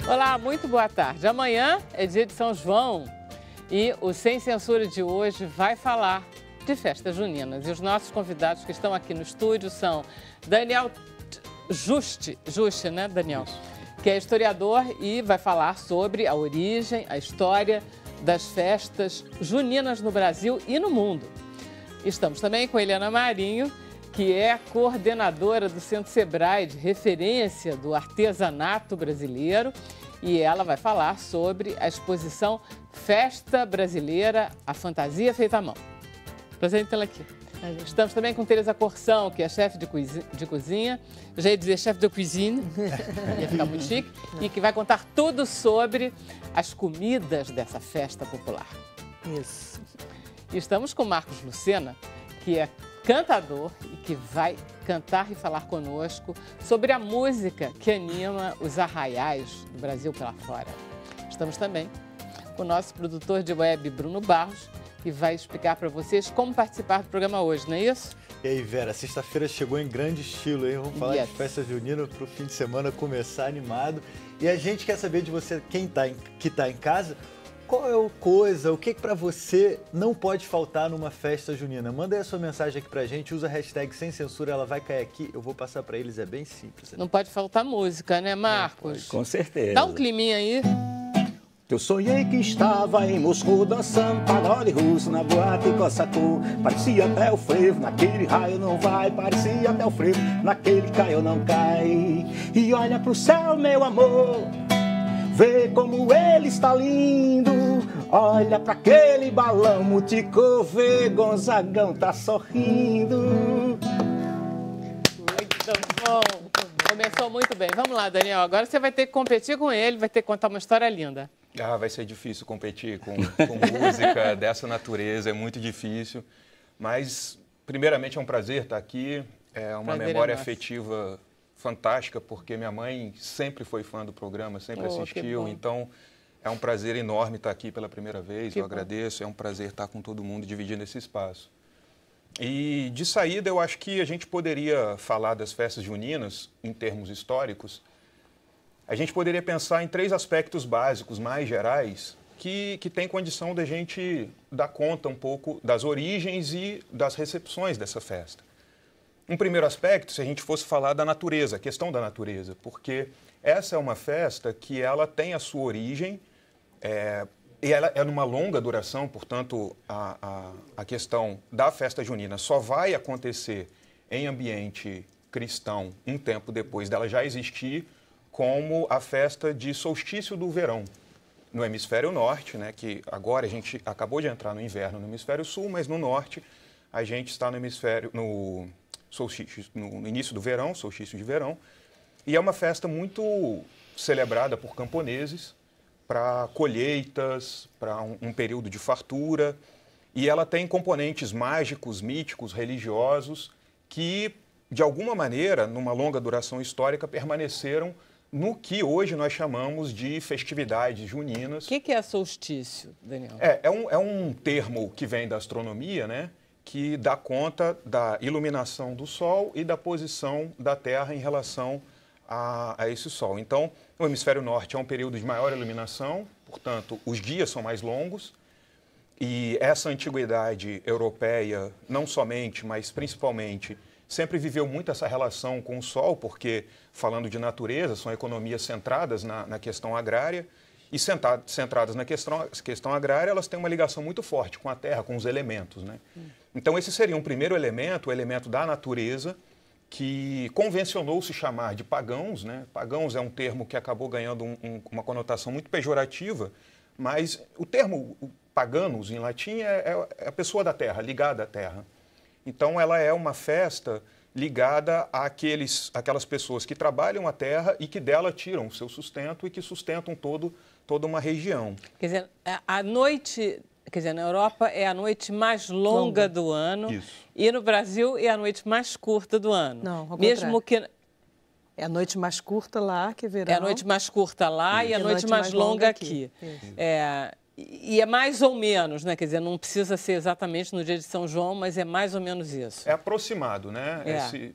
Olá, muito boa tarde. Amanhã é dia de São João e o Sem Censura de hoje vai falar de festas juninas. E os nossos convidados que estão aqui no estúdio são Daniel Juste, né, Daniel? Que é historiador e vai falar sobre a origem, a história das festas juninas no Brasil e no mundo. Estamos também com Helena Marinho, que é coordenadora do Centro Sebrae de referência do artesanato brasileiro, e ela vai falar sobre a exposição Festa Brasileira, a fantasia feita à mão. Prazer em tê-la aqui. Estamos também com Tereza Corção, que é chefe de cozinha, eu já ia dizer chefe de cuisine, ia ficar muito chique, e que vai contar tudo sobre as comidas dessa festa popular. Isso. E estamos com Marcos Lucena, que é cantador e que vai cantar e falar conosco sobre a música que anima os arraiais do Brasil pela fora. Estamos também com o nosso produtor de web, Bruno Barros, que vai explicar para vocês como participar do programa hoje, não é isso? E aí, Vera, sexta-feira chegou em grande estilo, hein? Vamos falar de festa junina para o fim de semana começar animado. E a gente quer saber de você, que está em casa, qual é a coisa, o que para você não pode faltar numa festa junina? Manda aí a sua mensagem aqui pra gente, usa a hashtag Sem Censura, ela vai cair aqui, eu vou passar para eles, é bem simples. Não pode faltar música, né, Marcos? Com certeza. Dá um climinha aí. Eu sonhei que estava em Moscou dançando pagode russo na boate Cossacô. Parecia até o frevo, naquele raio não vai. Parecia até o frevo, naquele cai não cai. E olha pro céu, meu amor, vê como ele está lindo. Olha pra aquele balão multicor, vê Gonzagão tá sorrindo. Muito bom. Começou muito bem. Vamos lá, Daniel. Agora você vai ter que competir com ele, vai ter que contar uma história linda. Ah, vai ser difícil competir com música dessa natureza, é muito difícil. Mas, primeiramente, é um prazer estar aqui. É uma memória afetiva fantástica, porque minha mãe sempre foi fã do programa, sempre assistiu. Então, é um prazer enorme estar aqui pela primeira vez. Eu agradeço, é um prazer estar com todo mundo dividindo esse espaço. E, de saída, eu acho que a gente poderia falar das festas juninas, em termos históricos. A gente poderia pensar em 3 aspectos básicos, mais gerais, que tem condição da gente dar conta um pouco das origens e das recepções dessa festa. Um primeiro aspecto, se a gente fosse falar da natureza, a questão da natureza, porque essa é uma festa que ela tem a sua origem, e ela é numa longa duração, portanto, a questão da festa junina só vai acontecer em ambiente cristão um tempo depois dela já existir, como a festa de solstício do verão no hemisfério norte, né, que agora a gente acabou de entrar no inverno no hemisfério sul, mas no norte a gente está no solstício, no início do verão, solstício de verão, e é uma festa muito celebrada por camponeses para colheitas, para um período de fartura, e ela tem componentes mágicos, míticos, religiosos, que, de alguma maneira, numa longa duração histórica, permaneceram no que hoje nós chamamos de festividades juninas. O que é solstício, Daniel? É um termo que vem da astronomia, né, que dá conta da iluminação do Sol e da posição da Terra em relação a esse Sol. Então, o hemisfério norte é um período de maior iluminação, portanto, os dias são mais longos, e essa antiguidade europeia, não somente, mas principalmente, sempre viveu muito essa relação com o Sol, porque, falando de natureza, são economias centradas na questão agrária, e centradas na questão agrária, elas têm uma ligação muito forte com a terra, com os elementos, né? Então, esse seria um primeiro elemento, o elemento da natureza, que convencionou-se chamar de pagãos, né? Pagãos é um termo que acabou ganhando uma conotação muito pejorativa, mas o termo paganos, em latim, é a pessoa da terra, ligada à terra. Então, ela é uma festa ligada àquelas pessoas que trabalham a terra e que dela tiram o seu sustento e que sustentam toda uma região. Quer dizer, a noite, na Europa é a noite mais longa do ano. Isso. E no Brasil é a noite mais curta do ano. Não, ao mesmo contrário. que É a noite mais curta lá, que é verão. é a noite mais curta lá e a noite mais longa aqui. E é mais ou menos, né? Quer dizer, não precisa ser exatamente no dia de São João, mas é mais ou menos isso. É aproximado, né?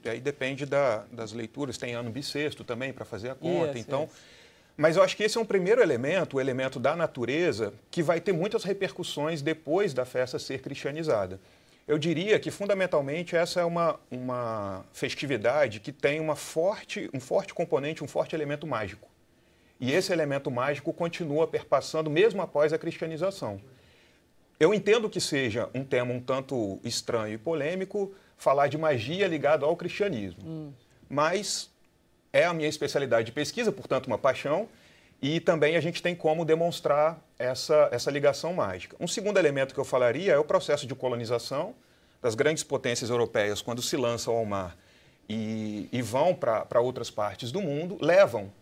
Aí depende das leituras. Tem ano bissexto também para fazer a conta. Então, Mas eu acho que esse é um primeiro elemento, o elemento da natureza, que vai ter muitas repercussões depois da festa ser cristianizada. Eu diria que, fundamentalmente, essa é uma festividade que tem um forte componente, um forte elemento mágico. E esse elemento mágico continua perpassando mesmo após a cristianização. Eu entendo que seja um tema um tanto estranho e polêmico falar de magia ligada ao cristianismo. Mas é a minha especialidade de pesquisa, portanto, uma paixão, e também a gente tem como demonstrar essa ligação mágica. Um segundo elemento que eu falaria é o processo de colonização das grandes potências europeias, quando se lançam ao mar e vão para outras partes do mundo, levam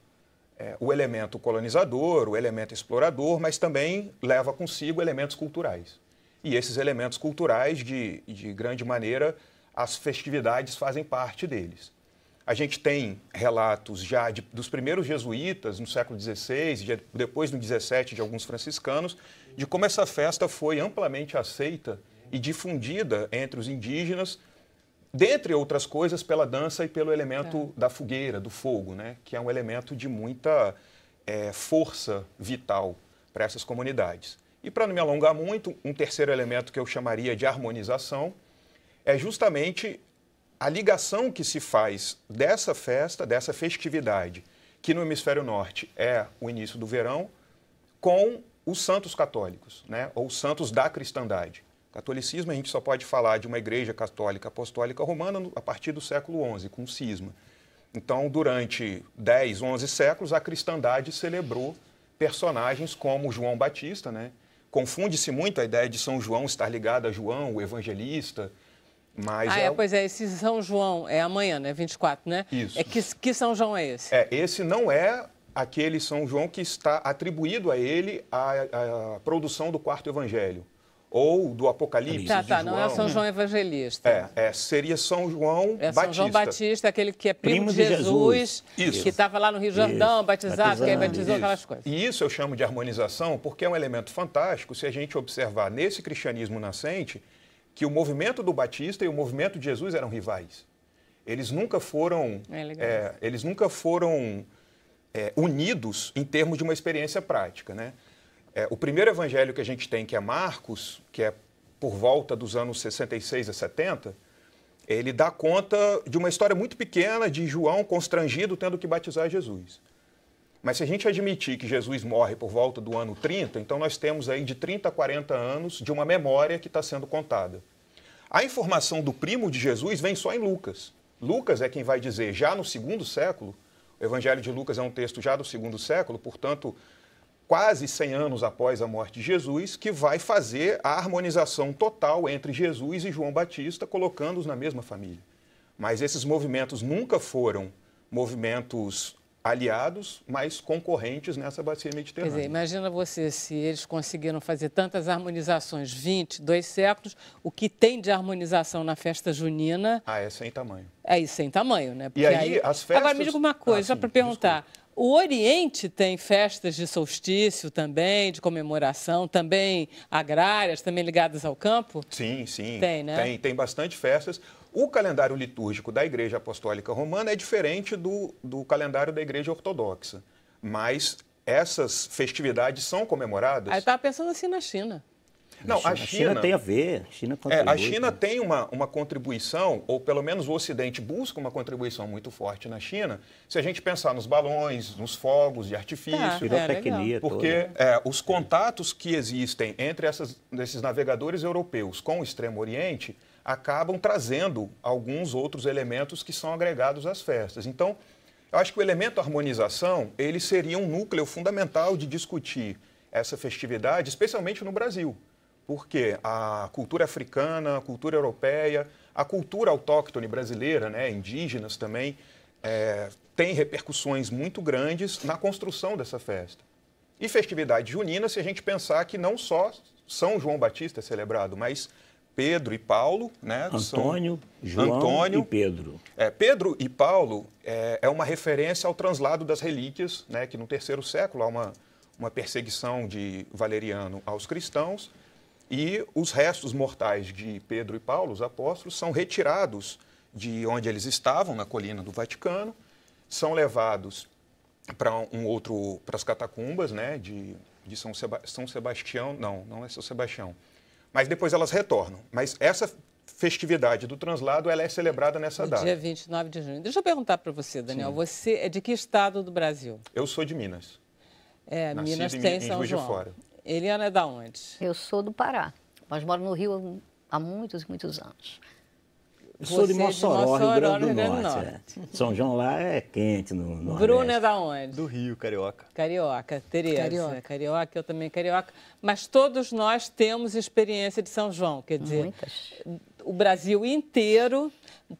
o elemento colonizador, o elemento explorador, mas também leva consigo elementos culturais. E esses elementos culturais, de grande maneira, as festividades fazem parte deles. A gente tem relatos já dos primeiros jesuítas, no século XVI, depois no XVII, de alguns franciscanos, de como essa festa foi amplamente aceita e difundida entre os indígenas, dentre outras coisas, pela dança e pelo elemento da fogueira, do fogo, né? Que é um elemento de muita força vital para essas comunidades. E para não me alongar muito, um terceiro elemento que eu chamaria de harmonização é justamente a ligação que se faz dessa festa, dessa festividade, que no hemisfério norte é o início do verão, com os santos católicos, né? Ou os santos da cristandade. Catolicismo, a gente só pode falar de uma igreja católica apostólica romana a partir do século XI, com o cisma. Então, durante 10, 11 séculos, a cristandade celebrou personagens como João Batista, né? Confunde-se muito a ideia de São João estar ligado a João, o evangelista, mas pois é, esse São João é amanhã, né? 24, né? Isso. Que São João é esse? Esse não é aquele São João que está atribuído a ele a produção do quarto evangelho, ou do Apocalipse de João. Não é São João Evangelista. Seria São João Batista. São João Batista, aquele que é primo de Jesus. Que estava lá no Rio Jordão, batizado, que aí batizou aquelas coisas. E isso eu chamo de harmonização porque é um elemento fantástico se a gente observar nesse cristianismo nascente que o movimento do Batista e o movimento de Jesus eram rivais. Eles nunca foram, unidos em termos de uma experiência prática, né? O primeiro evangelho que a gente tem, que é Marcos, que é por volta dos anos 66 a 70, ele dá conta de uma história muito pequena de João constrangido tendo que batizar Jesus. Mas se a gente admitir que Jesus morre por volta do ano 30, então nós temos aí de 30 a 40 anos de uma memória que está sendo contada. A informação do primo de Jesus vem só em Lucas. Lucas é quem vai dizer, já no segundo século, o Evangelho de Lucas é um texto já do segundo século, portanto, quase 100 anos após a morte de Jesus, que vai fazer a harmonização total entre Jesus e João Batista, colocando-os na mesma família. Mas esses movimentos nunca foram movimentos aliados, mas concorrentes nessa bacia mediterrânea. Quer dizer, imagina você, se eles conseguiram fazer tantas harmonizações, 2 séculos, o que tem de harmonização na festa junina... é sem tamanho. É sem tamanho, né? Porque e aí, as festas... Agora, me diga uma coisa, só para perguntar. Desculpa. O Oriente tem festas de solstício também, de comemoração, também agrárias, também ligadas ao campo? Sim. Tem, né? Tem bastante festas. O calendário litúrgico da Igreja Apostólica Romana é diferente do calendário da Igreja Ortodoxa. Mas essas festividades são comemoradas... Eu estava pensando assim na China. Não, a China tem a ver. A China tem uma contribuição, ou pelo menos o Ocidente busca uma contribuição muito forte na China, se a gente pensar nos balões, nos fogos de artifício. Pirotecnia porque os contatos que existem entre esses navegadores europeus com o Extremo Oriente acabam trazendo alguns outros elementos que são agregados às festas. Então, eu acho que o elemento harmonização, ele seria um núcleo fundamental de discutir essa festividade, especialmente no Brasil. Porque a cultura africana, a cultura europeia, a cultura autóctone brasileira, né, indígenas também, tem repercussões muito grandes na construção dessa festa. E festividade junina, se a gente pensar que não só São João Batista é celebrado, mas Pedro e Paulo, né? João e Pedro. Pedro e Paulo é uma referência ao translado das relíquias, né, que no terceiro século há uma perseguição de Valeriano aos cristãos, e os restos mortais de Pedro e Paulo, os apóstolos, são retirados de onde eles estavam, na colina do Vaticano, são levados para as catacumbas, né, de São Sebastião, não é São Sebastião. Mas depois elas retornam. Mas essa festividade do translado, ela é celebrada nessa data. Dia 29 de junho. Deixa eu perguntar para você, Daniel. Sim. Você é de que estado do Brasil? Eu sou de Minas. Minas tem São João. De Fora. Eliana é da onde? Eu sou do Pará, mas moro no Rio há muitos e muitos anos. Eu sou de Mossoró, Rio Grande do Norte. São João lá é quente no Nordeste. Bruna é da onde? Do Rio, carioca. Carioca. Tereza. Carioca, eu também carioca. Mas todos nós temos experiência de São João, quer dizer, muitas. O Brasil inteiro,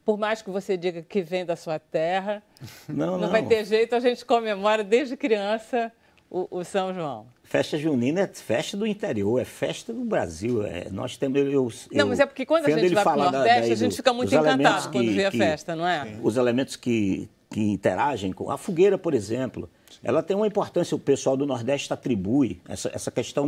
por mais que você diga que vem da sua terra, não vai ter jeito, a gente comemora desde criança o São João. Festa junina é festa do interior, é festa do Brasil. Nós temos. Não, mas é porque quando a gente vai para o Nordeste, a gente fica muito encantado quando vê a festa, não é? Os elementos que interagem com a fogueira, por exemplo, ela tem uma importância, o pessoal do Nordeste atribui essa questão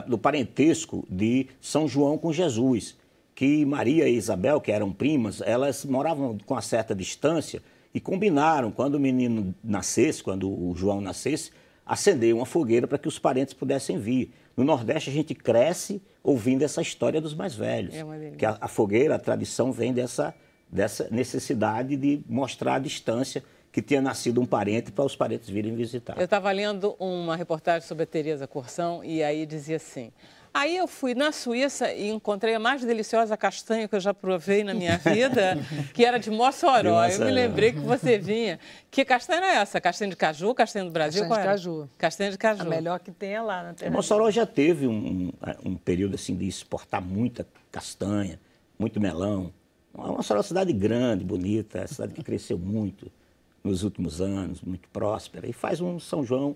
do parentesco de São João com Jesus, que Maria e Isabel, que eram primas, elas moravam com uma certa distância e combinaram, quando o menino nascesse, quando o João nascesse, acender uma fogueira para que os parentes pudessem vir. No Nordeste, a gente cresce ouvindo essa história dos mais velhos. Que a fogueira, a tradição, vem dessa necessidade de mostrar a distância que tinha nascido um parente para os parentes virem visitar. Eu estava lendo uma reportagem sobre a Tereza Corsão e aí dizia assim... Aí eu fui na Suíça e encontrei a mais deliciosa castanha que eu já provei na minha vida, que era de Mossoró. Eu me lembrei que você vinha. Que castanha era essa? Castanha de caju, castanha do Brasil? Castanha de caju. Castanha de caju. A melhor que tem é lá na terra. Mossoró já teve um período assim de exportar muita castanha, muito melão. Mossoró é uma cidade grande, bonita, é uma cidade que cresceu muito nos últimos anos, muito próspera. E faz um São João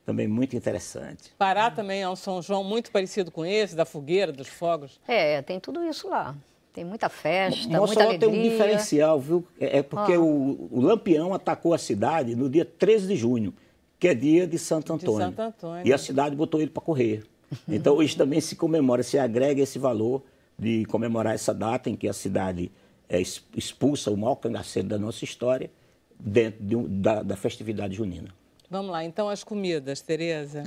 também muito interessante. Pará também é um São João muito parecido com esse, da fogueira, dos fogos. Tem tudo isso lá. Tem muita festa, Mossoró muita alegria. Tem um diferencial, viu? É porque o Lampião atacou a cidade no dia 13 de junho, que é dia de Santo Antônio. E a cidade botou ele para correr. Então, hoje também se comemora, se agrega esse valor de comemorar essa data em que a cidade expulsa o maior cangaceiro da nossa história dentro da festividade junina. Vamos lá, então as comidas, Tereza.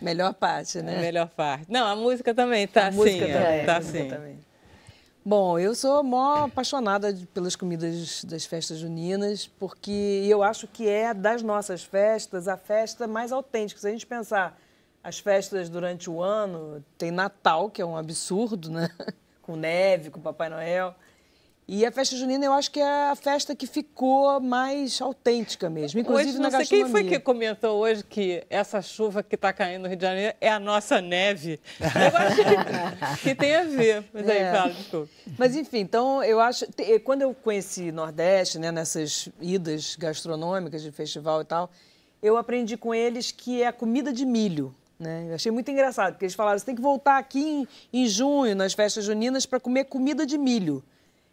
Melhor parte, né? A melhor parte. Não, a música também está assim. Tá assim. Bom, eu sou mó apaixonada pelas comidas das festas juninas, porque eu acho que é das nossas festas a festa mais autêntica. Se a gente pensar as festas durante o ano, tem Natal, que é um absurdo, né? Com neve, com Papai Noel. E a festa junina eu acho que é a festa que ficou mais autêntica mesmo, inclusive hoje, na gastronomia. Quem foi que comentou hoje que essa chuva que está caindo no Rio de Janeiro é a nossa neve? Eu acho que tem a ver. Mas aí, fala, desculpa. Mas enfim, então eu acho... Quando eu conheci Nordeste, né, nessas idas gastronômicas de festival e tal, eu aprendi com eles que é a comida de milho. Né? Eu achei muito engraçado, porque eles falaram, você tem que voltar aqui em junho, nas festas juninas, para comer comida de milho.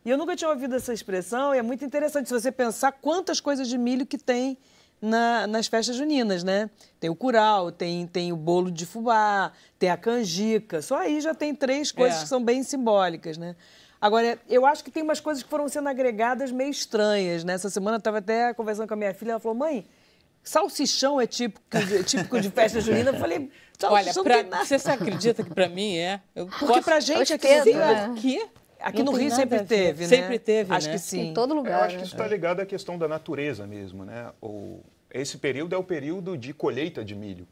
E eu nunca tinha ouvido essa expressão e é muito interessante se você pensar quantas coisas de milho que tem nas festas juninas, né? Tem o curau, tem o bolo de fubá, tem a canjica. Só aí já tem 3 coisas que são bem simbólicas, né? Agora, eu acho que tem umas coisas que foram sendo agregadas meio estranhas, né? Essa semana eu estava até conversando com a minha filha, ela falou, mãe, salsichão é típico de festa junina? Eu falei, salsichão olha, você acredita que para mim é? Porque pra gente aqui no Rio... Aqui no Rio sempre teve, né? Sempre teve, acho que sim. Em todo lugar. Eu acho que isso está ligado à questão da natureza mesmo, né? Esse período é o período de colheita de milho.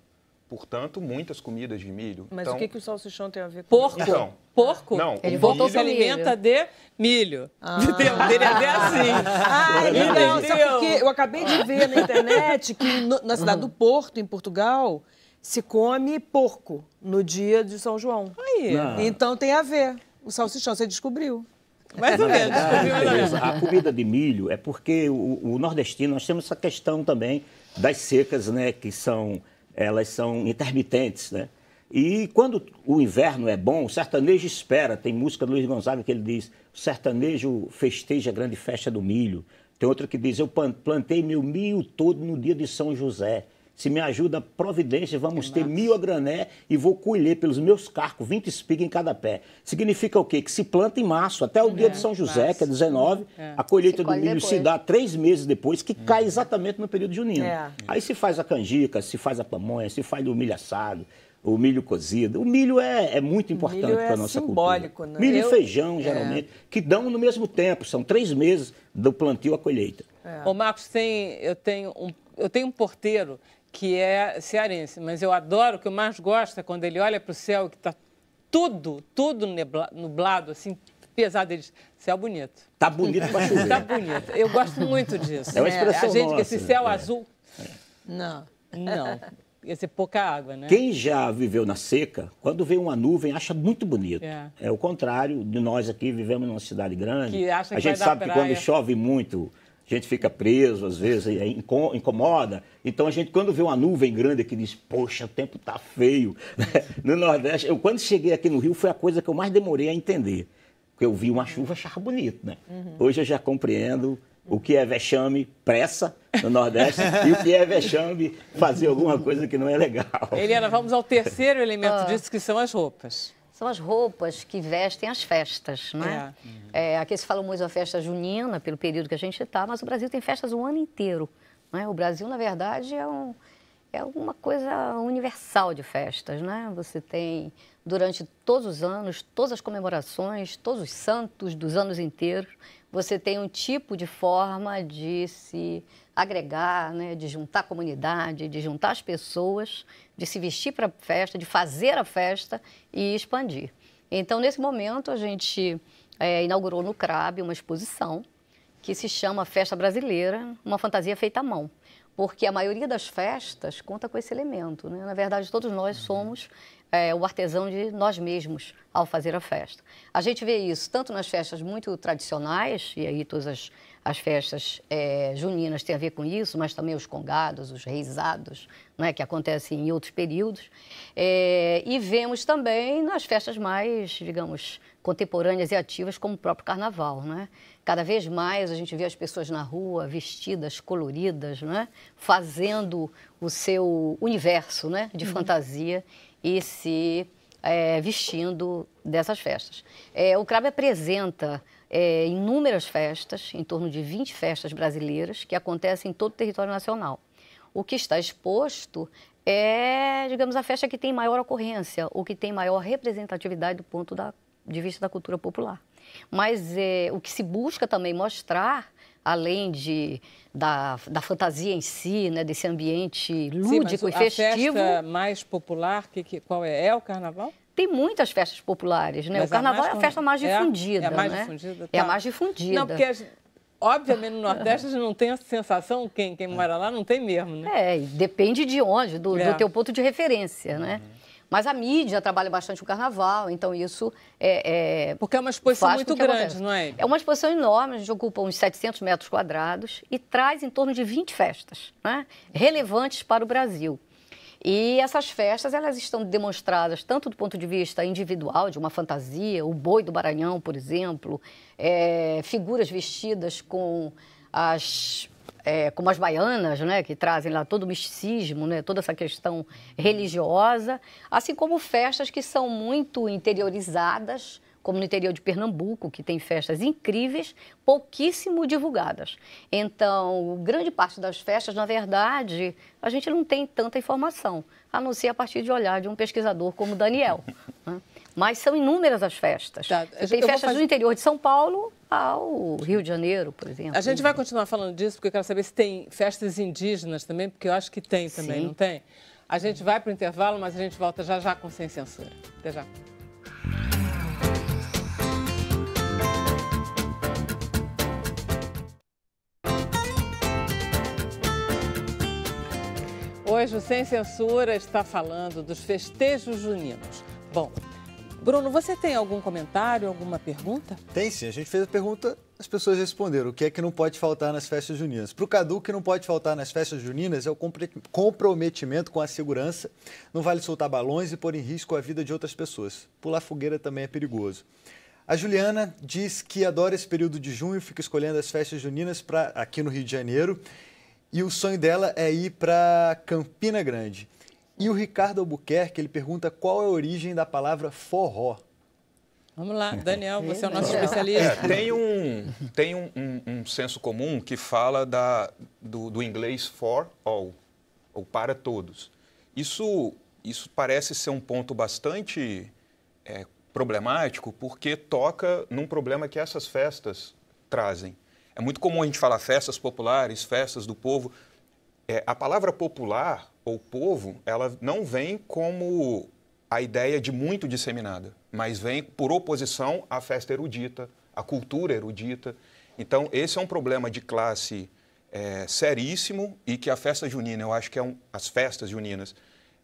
Portanto, muitas comidas de milho. Mas então, o que o salsichão tem a ver com porco? isso? Então, porco? Não, ele voltou se alimenta de milho. Entendeu? Ele é assim. Legal. Sabe porque eu acabei de ver na internet que na cidade do Porto, em Portugal, se come porco no dia de São João. Aí. Então tem a ver. O salsichão, você descobriu. Mais ou menos, descobriu. A comida de milho é porque o nordestino, nós temos essa questão também das secas, né, que elas são intermitentes, né? E quando o inverno é bom, o sertanejo espera. Tem música do Luiz Gonzaga que ele diz, o sertanejo festeja a grande festa do milho. Tem outra que diz, eu plantei meu milho todo no dia de São José. se me ajuda, providência, vamos ter 1000 a grané e vou colher pelos meus carcos 20 espigas em cada pé. Significa o quê? Que se planta em março, até o dia de São José, que é 19, a colheita do milho se dá 3 meses depois, que cai exatamente no período junino. Aí se faz a canjica, se faz a pamonha, se faz o milho assado, o milho cozido. O milho é muito importante para a nossa cultura. Né? Milho e feijão, geralmente, que dão no mesmo tempo, são 3 meses do plantio à colheita. Ô Marcos, eu tenho um porteiro que é cearense, mas eu adoro, o que eu mais gosto é quando ele olha para o céu e que está tudo nublado, assim, pesado. Ele diz, céu bonito. Tá bonito para chover. Tá bonito. Eu gosto muito disso. É uma expressão a gente, nossa. Que esse céu azul... Não. Ia ser pouca água, né? Quem já viveu na seca, quando vê uma nuvem, acha muito bonito. É o contrário de nós aqui, vivemos numa cidade grande. Que acha que a gente sabe que quando chove muito, a gente fica preso, às vezes, incomoda. Então, a gente, quando vê uma nuvem grande aqui, diz, poxa, o tempo tá feio. No Nordeste, eu quando cheguei aqui no Rio, foi a coisa que eu mais demorei a entender. Porque eu vi uma chuva, achava bonito, né? Hoje eu já compreendo o que é vexame, pressa, no Nordeste, e o que é vexame, fazer alguma coisa que não é legal. Eliana, vamos ao terceiro elemento disso, que são as roupas. São as roupas que vestem as festas, né? Aqui se fala muito da festa junina, pelo período que a gente está, mas o Brasil tem festas o ano inteiro. Né? O Brasil, na verdade, é uma coisa universal de festas, né? Você tem, durante todos os anos, todas as comemorações, todos os santos dos anos inteiros, você tem um tipo de forma de se agregar, né? De juntar a comunidade, de juntar as pessoas, de se vestir para a festa, de fazer a festa e expandir. Então, nesse momento, a gente inaugurou no CRAB uma exposição que se chama Festa Brasileira, uma fantasia feita à mão. Porque a maioria das festas conta com esse elemento, né? Na verdade, todos nós somos o artesão de nós mesmos ao fazer a festa. A gente vê isso tanto nas festas muito tradicionais, e aí todas as festas juninas têm a ver com isso, mas também os congados, os reisados, né, que acontecem em outros períodos. E vemos também nas festas mais, digamos, contemporâneas e ativas, como o próprio carnaval, né? Cada vez mais a gente vê as pessoas na rua vestidas, coloridas, né? Fazendo o seu universo, né? De fantasia e se vestindo dessas festas. O CRAB apresenta inúmeras festas, em torno de 20 festas brasileiras, que acontecem em todo o território nacional. O que está exposto é, digamos, a festa que tem maior ocorrência, ou que tem maior representatividade do ponto de vista da cultura popular. Mas o que se busca também mostrar, além da fantasia em si, né, desse ambiente lúdico e festivo... A festa mais popular, qual é? É o carnaval? Tem muitas festas populares, né? Mas o carnaval é a festa mais difundida, é a mais né? difundida? Tá. É a mais difundida. Não, porque, obviamente, no Nordeste a gente não tem essa sensação, quem mora lá não tem mesmo, né? Depende de onde, do teu ponto de referência, né? Mas a mídia trabalha bastante o carnaval, então isso porque é uma exposição muito grande, não é? É uma exposição enorme, a gente ocupa uns 700 metros quadrados e traz em torno de 20 festas, né? Relevantes para o Brasil. E essas festas, elas estão demonstradas tanto do ponto de vista individual, de uma fantasia, o boi do Maranhão, por exemplo, figuras vestidas como as baianas, né, que trazem lá todo o misticismo, né, toda essa questão religiosa, assim como festas que são muito interiorizadas, como no interior de Pernambuco, que tem festas incríveis, pouquíssimo divulgadas. Então, grande parte das festas, na verdade, a gente não tem tanta informação, a não ser a partir de olhar de um pesquisador como Daniel. Né? Mas são inúmeras as festas. Tá. Tem festas do interior de São Paulo ao Rio de Janeiro, por exemplo. A gente vai continuar falando disso, porque eu quero saber se tem festas indígenas também, porque eu acho que tem também, não tem? A gente vai para o intervalo, mas a gente volta já já com Sem Censura. Até já. Hoje o Sem Censura está falando dos festejos juninos. Bom, Bruno, você tem algum comentário, alguma pergunta? Tem sim, a gente fez a pergunta, as pessoas responderam. O que é que não pode faltar nas festas juninas? Para o Cadu, o que não pode faltar nas festas juninas é o comprometimento com a segurança. Não vale soltar balões e pôr em risco a vida de outras pessoas. Pular fogueira também é perigoso. A Juliana diz que adora esse período de junho, fica escolhendo as festas juninas aqui no Rio de Janeiro. E o sonho dela é ir para Campina Grande. E o Ricardo Albuquerque, ele pergunta qual é a origem da palavra forró. Vamos lá, Daniel, você é o nosso especialista. Tem um senso comum que fala do inglês for all, ou para todos. Isso parece ser um ponto bastante problemático, porque toca num problema que essas festas trazem. É muito comum a gente falar festas populares, festas do povo. A palavra popular ou povo, ela não vem como a ideia de muito disseminada, mas vem por oposição à festa erudita, à cultura erudita. Então, esse é um problema de classe seríssimo e que a festa junina, eu acho que as festas juninas,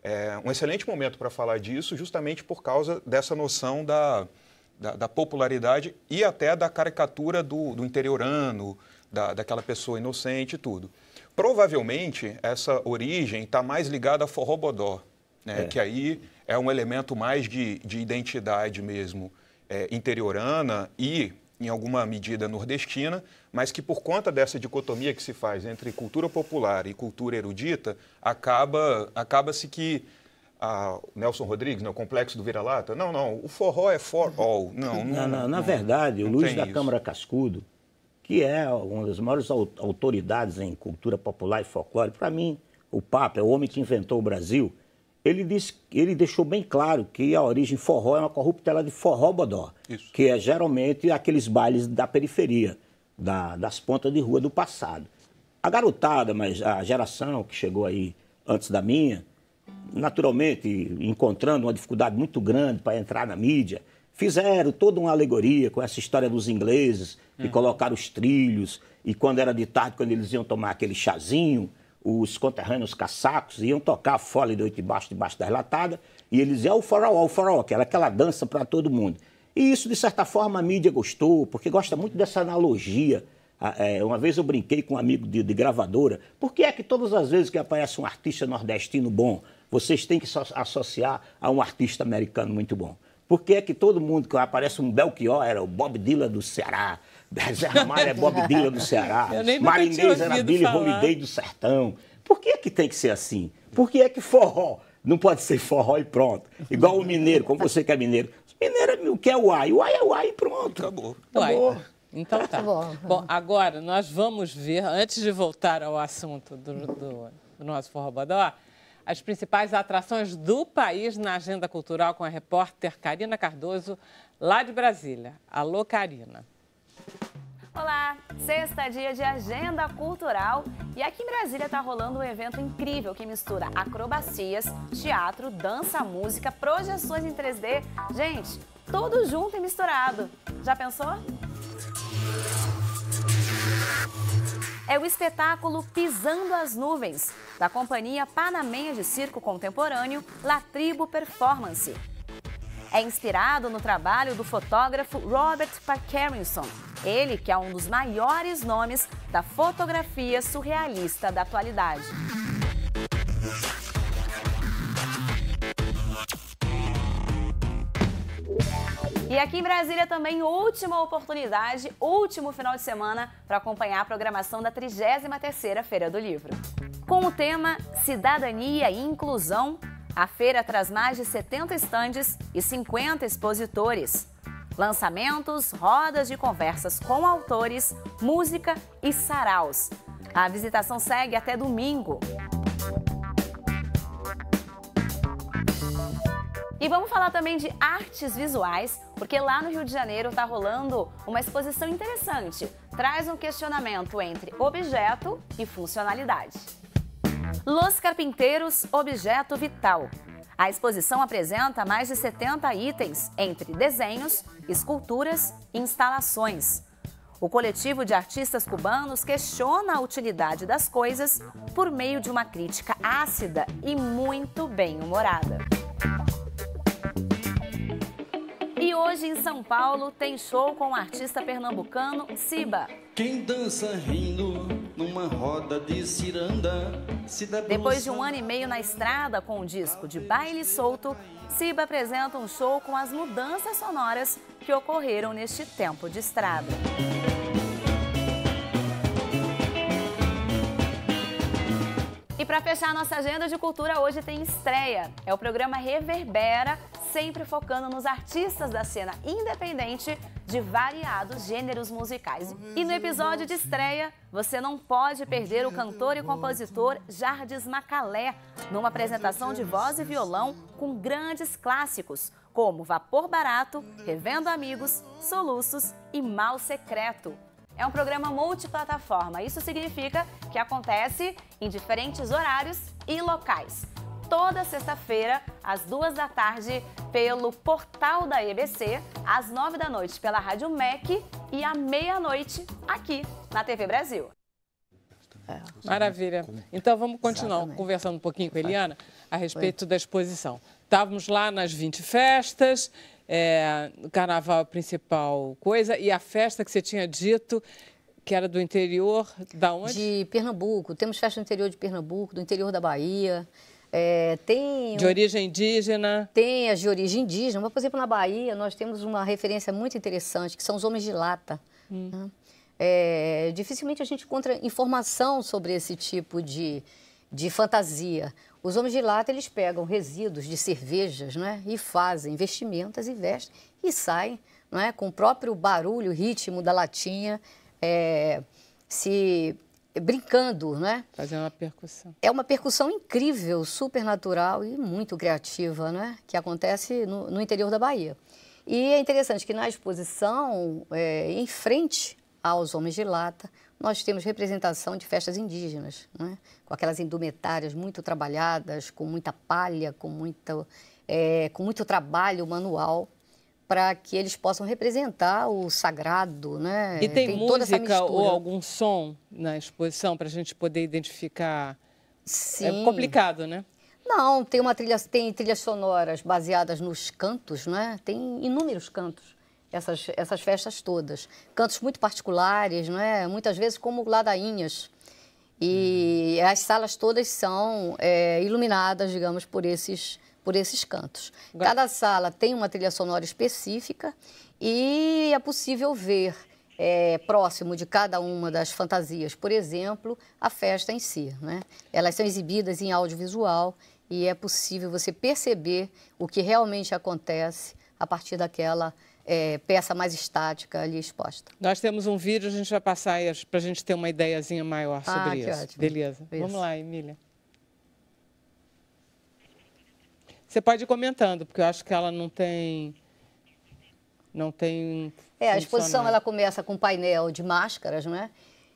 é um excelente momento para falar disso, justamente por causa dessa noção da popularidade e até da caricatura do interiorano, daquela pessoa inocente e tudo. Provavelmente, essa origem está mais ligada a forró-bodó, né? Que aí é um elemento mais de identidade mesmo, interiorana e, em alguma medida, nordestina, mas que por conta dessa dicotomia que se faz entre cultura popular e cultura erudita, acaba-se que Nelson Rodrigues, né, o complexo do vira-lata, não, o forró é for all. Na verdade, o Luiz da Câmara Cascudo, que é uma das maiores autoridades em cultura popular e folclore, para mim, o Papa é o homem que inventou o Brasil. Ele deixou bem claro que a origem forró é uma corruptela de forró-bodó, que é geralmente aqueles bailes da periferia, das pontas de rua do passado. A garotada, mas a geração que chegou aí antes da minha, naturalmente encontrando uma dificuldade muito grande para entrar na mídia, fizeram toda uma alegoria com essa história dos ingleses, que colocaram os trilhos, e quando era de tarde, quando eles iam tomar aquele chazinho, os conterrâneos caçacos iam tocar fole de oito debaixo das latadas, e eles iam o forró, que era aquela dança para todo mundo. E isso, de certa forma, a mídia gostou, porque gosta muito dessa analogia. Uma vez eu brinquei com um amigo de gravadora, por que é que todas as vezes que aparece um artista nordestino bom, vocês têm que associar a um artista americano muito bom? Por que é que todo mundo que aparece um Belchior era o Bob Dylan do Ceará, Zé Ramalho é Bob Dylan do Ceará, Marinês era Billie Holiday do Sertão? Por que é que tem que ser assim? Por que é que forró não pode ser forró e pronto? Igual o mineiro, como você que é mineiro. Mineiro, o que é uai? Uai é uai e pronto. Acabou. Então tá. Bom, agora nós vamos ver, antes de voltar ao assunto do nosso forró-bodó, as principais atrações do país na agenda cultural com a repórter Karina Cardoso, lá de Brasília. Alô, Karina. Olá, sexta dia de agenda cultural e aqui em Brasília está rolando um evento incrível que mistura acrobacias, teatro, dança, música, projeções em 3D. Gente, tudo junto e misturado. Já pensou? É o espetáculo Pisando as Nuvens, da Companhia Panamenha de Circo Contemporâneo La Tribo Performance. É inspirado no trabalho do fotógrafo Robert Parkinson, ele que é um dos maiores nomes da fotografia surrealista da atualidade. E aqui em Brasília também, última oportunidade, último final de semana para acompanhar a programação da 33ª Feira do Livro. Com o tema Cidadania e Inclusão, a feira traz mais de 70 estandes e 50 expositores. Lançamentos, rodas de conversas com autores, música e saraus. A visitação segue até domingo. E vamos falar também de artes visuais, porque lá no Rio de Janeiro está rolando uma exposição interessante. Traz um questionamento entre objeto e funcionalidade. Los Carpinteiros, Objeto Vital. A exposição apresenta mais de 70 itens, entre desenhos, esculturas e instalações. O coletivo de artistas cubanos questiona a utilidade das coisas por meio de uma crítica ácida e muito bem-humorada. E hoje em São Paulo tem show com o artista pernambucano Siba. Quem dança rindo numa roda de ciranda. Depois de um ano e meio na estrada com o disco de Baile Solto, Siba apresenta um show com as mudanças sonoras que ocorreram neste tempo de estrada. para fechar a nossa agenda de cultura, hoje tem estreia. É o programa Reverbera, sempre focando nos artistas da cena independente de variados gêneros musicais. E no episódio de estreia, você não pode perder o cantor e compositor Jardes Macalé, numa apresentação de voz e violão com grandes clássicos, como Vapor Barato, Revendo Amigos, Soluços e Mal Secreto. É um programa multiplataforma, isso significa que acontece em diferentes horários e locais. Toda sexta-feira, às 14h, pelo portal da EBC, às 21h pela Rádio MEC e à meia-noite aqui na TV Brasil. Maravilha. Então vamos continuar conversando um pouquinho com a Eliana a respeito da exposição. Estávamos lá nas 20 festas, o carnaval é a principal coisa, e a festa que você tinha dito que era do interior, da onde? De Pernambuco. Temos festa no interior de Pernambuco, do interior da Bahia. De origem indígena? Tem as de origem indígena. Mas, por exemplo, na Bahia, nós temos uma referência muito interessante, que são os homens de lata. Né? Dificilmente a gente encontra informação sobre esse tipo de fantasia. Os homens de lata, eles pegam resíduos de cervejas, né, e fazem vestimentas e vestem e saem, não é, com o próprio barulho, ritmo da latinha, se brincando, né? Fazendo uma percussão. É uma percussão incrível, super natural e muito criativa, né, que acontece no interior da Bahia. E é interessante que na exposição, em frente aos homens de lata, nós temos representação de festas indígenas, né? Com aquelas indumentárias muito trabalhadas, com muita palha, com muito trabalho manual, para que eles possam representar o sagrado, né? E tem música ou algum som na exposição para a gente poder identificar? Sim. É complicado, né? Não, tem trilhas sonoras baseadas nos cantos, né? Tem inúmeros cantos. Essas festas todas. Cantos muito particulares, não é? Muitas vezes como ladainhas. E as salas todas são iluminadas, digamos, por esses cantos. Cada sala tem uma trilha sonora específica e é possível ver próximo de cada uma das fantasias, por exemplo, a festa em si, né? Elas são exibidas em audiovisual e é possível você perceber o que realmente acontece a partir daquela peça mais estática ali exposta. Nós temos um vídeo, a gente vai passar aí para a gente ter uma ideiazinha maior sobre isso. Ótimo. Beleza. Isso. Vamos lá, Emília. Você pode ir comentando, porque eu acho que ela não tem a exposição ela começa com um painel de máscaras, não é?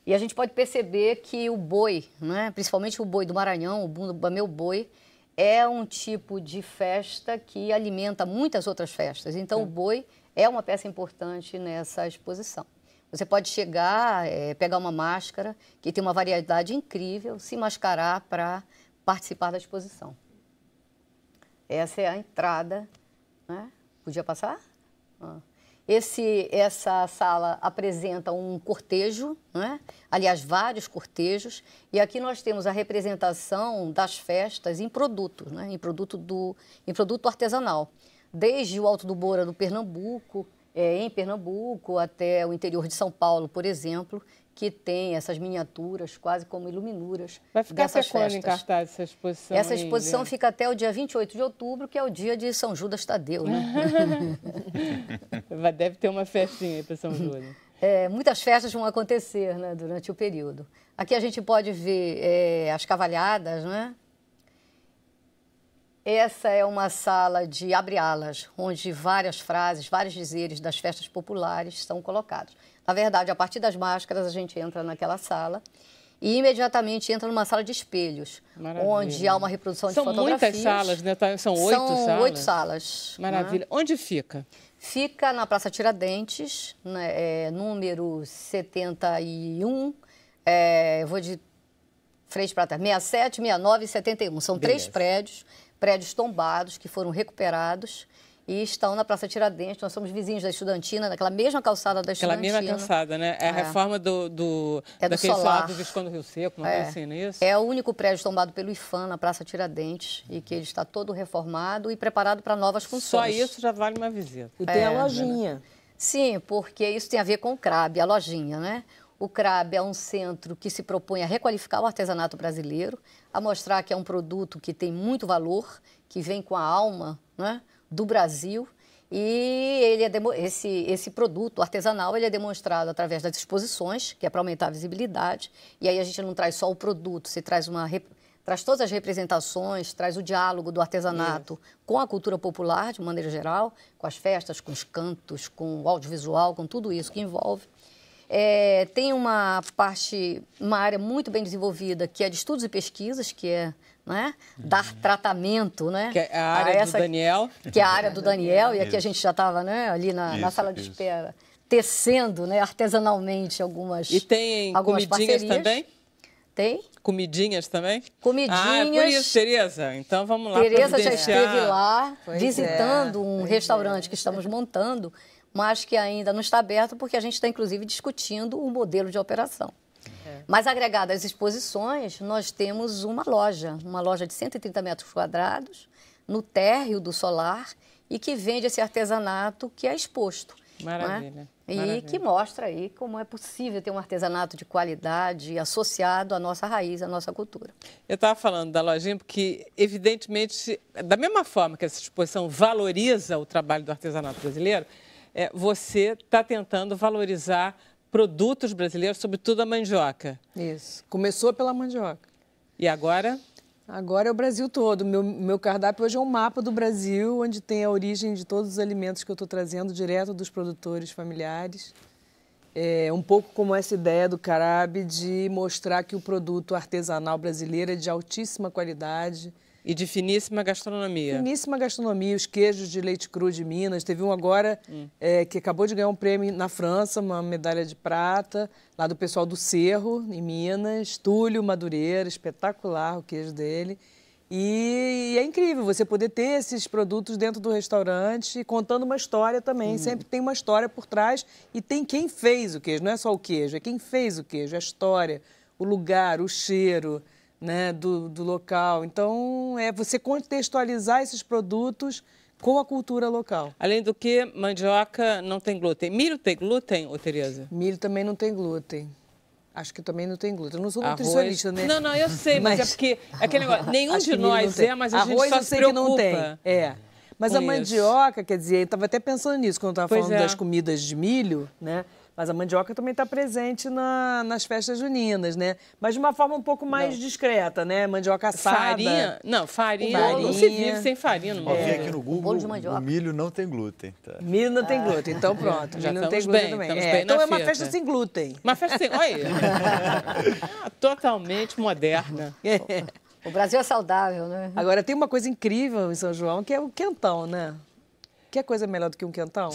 E a gente pode perceber que o boi, não é? Principalmente o boi do Maranhão, o Bumba Meu Boi, é um tipo de festa que alimenta muitas outras festas. Então, o boi é uma peça importante nessa exposição. Você pode chegar, pegar uma máscara, que tem uma variedade incrível, se mascarar para participar da exposição. Essa é a entrada, né? Podia passar? Essa sala apresenta um cortejo, né? Aliás, vários cortejos, e aqui nós temos a representação das festas em produto, né? em produto artesanal. Desde o Alto do Bora do Pernambuco, em Pernambuco, até o interior de São Paulo, por exemplo, que tem essas miniaturas, quase como iluminuras. Vai ficar dessas até quando festas. Em cartaz essa exposição? Essa exposição fica até o dia 28 de outubro, que é o dia de São Judas Tadeu, né? Deve ter uma festinha aí para São Judas. Muitas festas vão acontecer, né, durante o período. Aqui a gente pode ver as cavalhadas, né? Essa é uma sala de abre-alas, onde várias frases, vários dizeres das festas populares são colocados. Na verdade, a partir das máscaras, a gente entra naquela sala e imediatamente entra numa sala de espelhos, Maravilha. Onde há uma reprodução de fotografias. São muitas salas, né? São 8 salas? São 8 salas. Maravilha. Né? Onde fica? Fica na Praça Tiradentes, né, número 71, eu vou de frente para trás, 67, 69 e 71. São Beleza. 3 prédios tombados que foram recuperados e estão na Praça Tiradentes. Nós somos vizinhos da Estudantina, naquela mesma calçada da Estudantina. Aquela mesma calçada, né? É a reforma daquele solar do Visconde Rio Seco, não é assim, não é isso? É o único prédio tombado pelo IFAM na Praça Tiradentes e que ele está todo reformado e preparado para novas funções. Só isso já vale uma visita. E tem a lojinha. Sim, porque isso tem a ver com o CRAB, a lojinha, né? O CRAB é um centro que se propõe a requalificar o artesanato brasileiro, a mostrar que é um produto que tem muito valor, que vem com a alma, né, do Brasil. E esse produto artesanal ele é demonstrado através das exposições, que é para aumentar a visibilidade. E aí a gente não traz só o produto, você traz todas as representações, traz o diálogo do artesanato com a cultura popular, de maneira geral, com as festas, com os cantos, com o audiovisual, com tudo isso que envolve. Tem uma área muito bem desenvolvida, que é de estudos e pesquisas, que é, né, dar tratamento, né? Que é a área do Daniel. Que é a área do Daniel, e aqui a gente já estava, né, ali na sala de espera, tecendo, né, artesanalmente algumas E tem comidinhas também? Tem. Comidinhas também? Comidinhas. Ah, é por isso, Tereza. Então vamos lá. Tereza já esteve lá visitando um restaurante que estamos montando, mas que ainda não está aberto porque a gente está, inclusive, discutindo o modelo de operação. Mas, agregado às exposições, nós temos uma loja de 130 metros quadrados, no térreo do Solar, e que vende esse artesanato que é exposto. Maravilha. Né? Maravilha. E que mostra aí como é possível ter um artesanato de qualidade associado à nossa raiz, à nossa cultura. Eu estava falando da lojinha porque, evidentemente, da mesma forma que essa exposição valoriza o trabalho do artesanato brasileiro, você está tentando valorizar produtos brasileiros, sobretudo a mandioca. Isso. Começou pela mandioca. E agora? Agora é o Brasil todo. Meu cardápio hoje é um mapa do Brasil, onde tem a origem de todos os alimentos que eu estou trazendo direto dos produtores familiares. É um pouco como essa ideia do CRAB de mostrar que o produto artesanal brasileiro é de altíssima qualidade. E de finíssima gastronomia. Finíssima gastronomia, os queijos de leite cru de Minas. Teve um agora que acabou de ganhar um prêmio na França, uma medalha de prata, lá do pessoal do Cerro, em Minas. Túlio Madureira, espetacular o queijo dele. E é incrível você poder ter esses produtos dentro do restaurante, contando uma história também. Sempre tem uma história por trás e tem quem fez o queijo. Não é só o queijo, é quem fez o queijo, a história, o lugar, o cheiro, né, do local. Então, é você contextualizar esses produtos com a cultura local. Além do que, mandioca não tem glúten. Milho tem glúten, ô Tereza? Milho também não tem glúten. Acho que também não tem glúten. Eu não sou nutricionista, né? Não, eu sei, mas é porque aquele negócio, nenhum de nós mas a arroz gente só eu se sei preocupa. Que não tem. Mas a mandioca, quer dizer, eu estava até pensando nisso quando eu estava falando das comidas de milho, né? Mas a mandioca também está presente nas festas juninas, né? Mas de uma forma um pouco mais discreta, né? Mandioca assada. Farinha? Não, farinha. Não se vive sem farinha no mundo. Vi aqui no Google, o milho não tem glúten. Tá? Milho não tem glúten, então pronto. Já milho não tem glúten também. Então é uma festa sem glúten. Uma festa sem... Olha, totalmente moderna. O Brasil é saudável, né? Agora, tem uma coisa incrível em São João, que é o quentão, né? Que coisa melhor do que um quentão?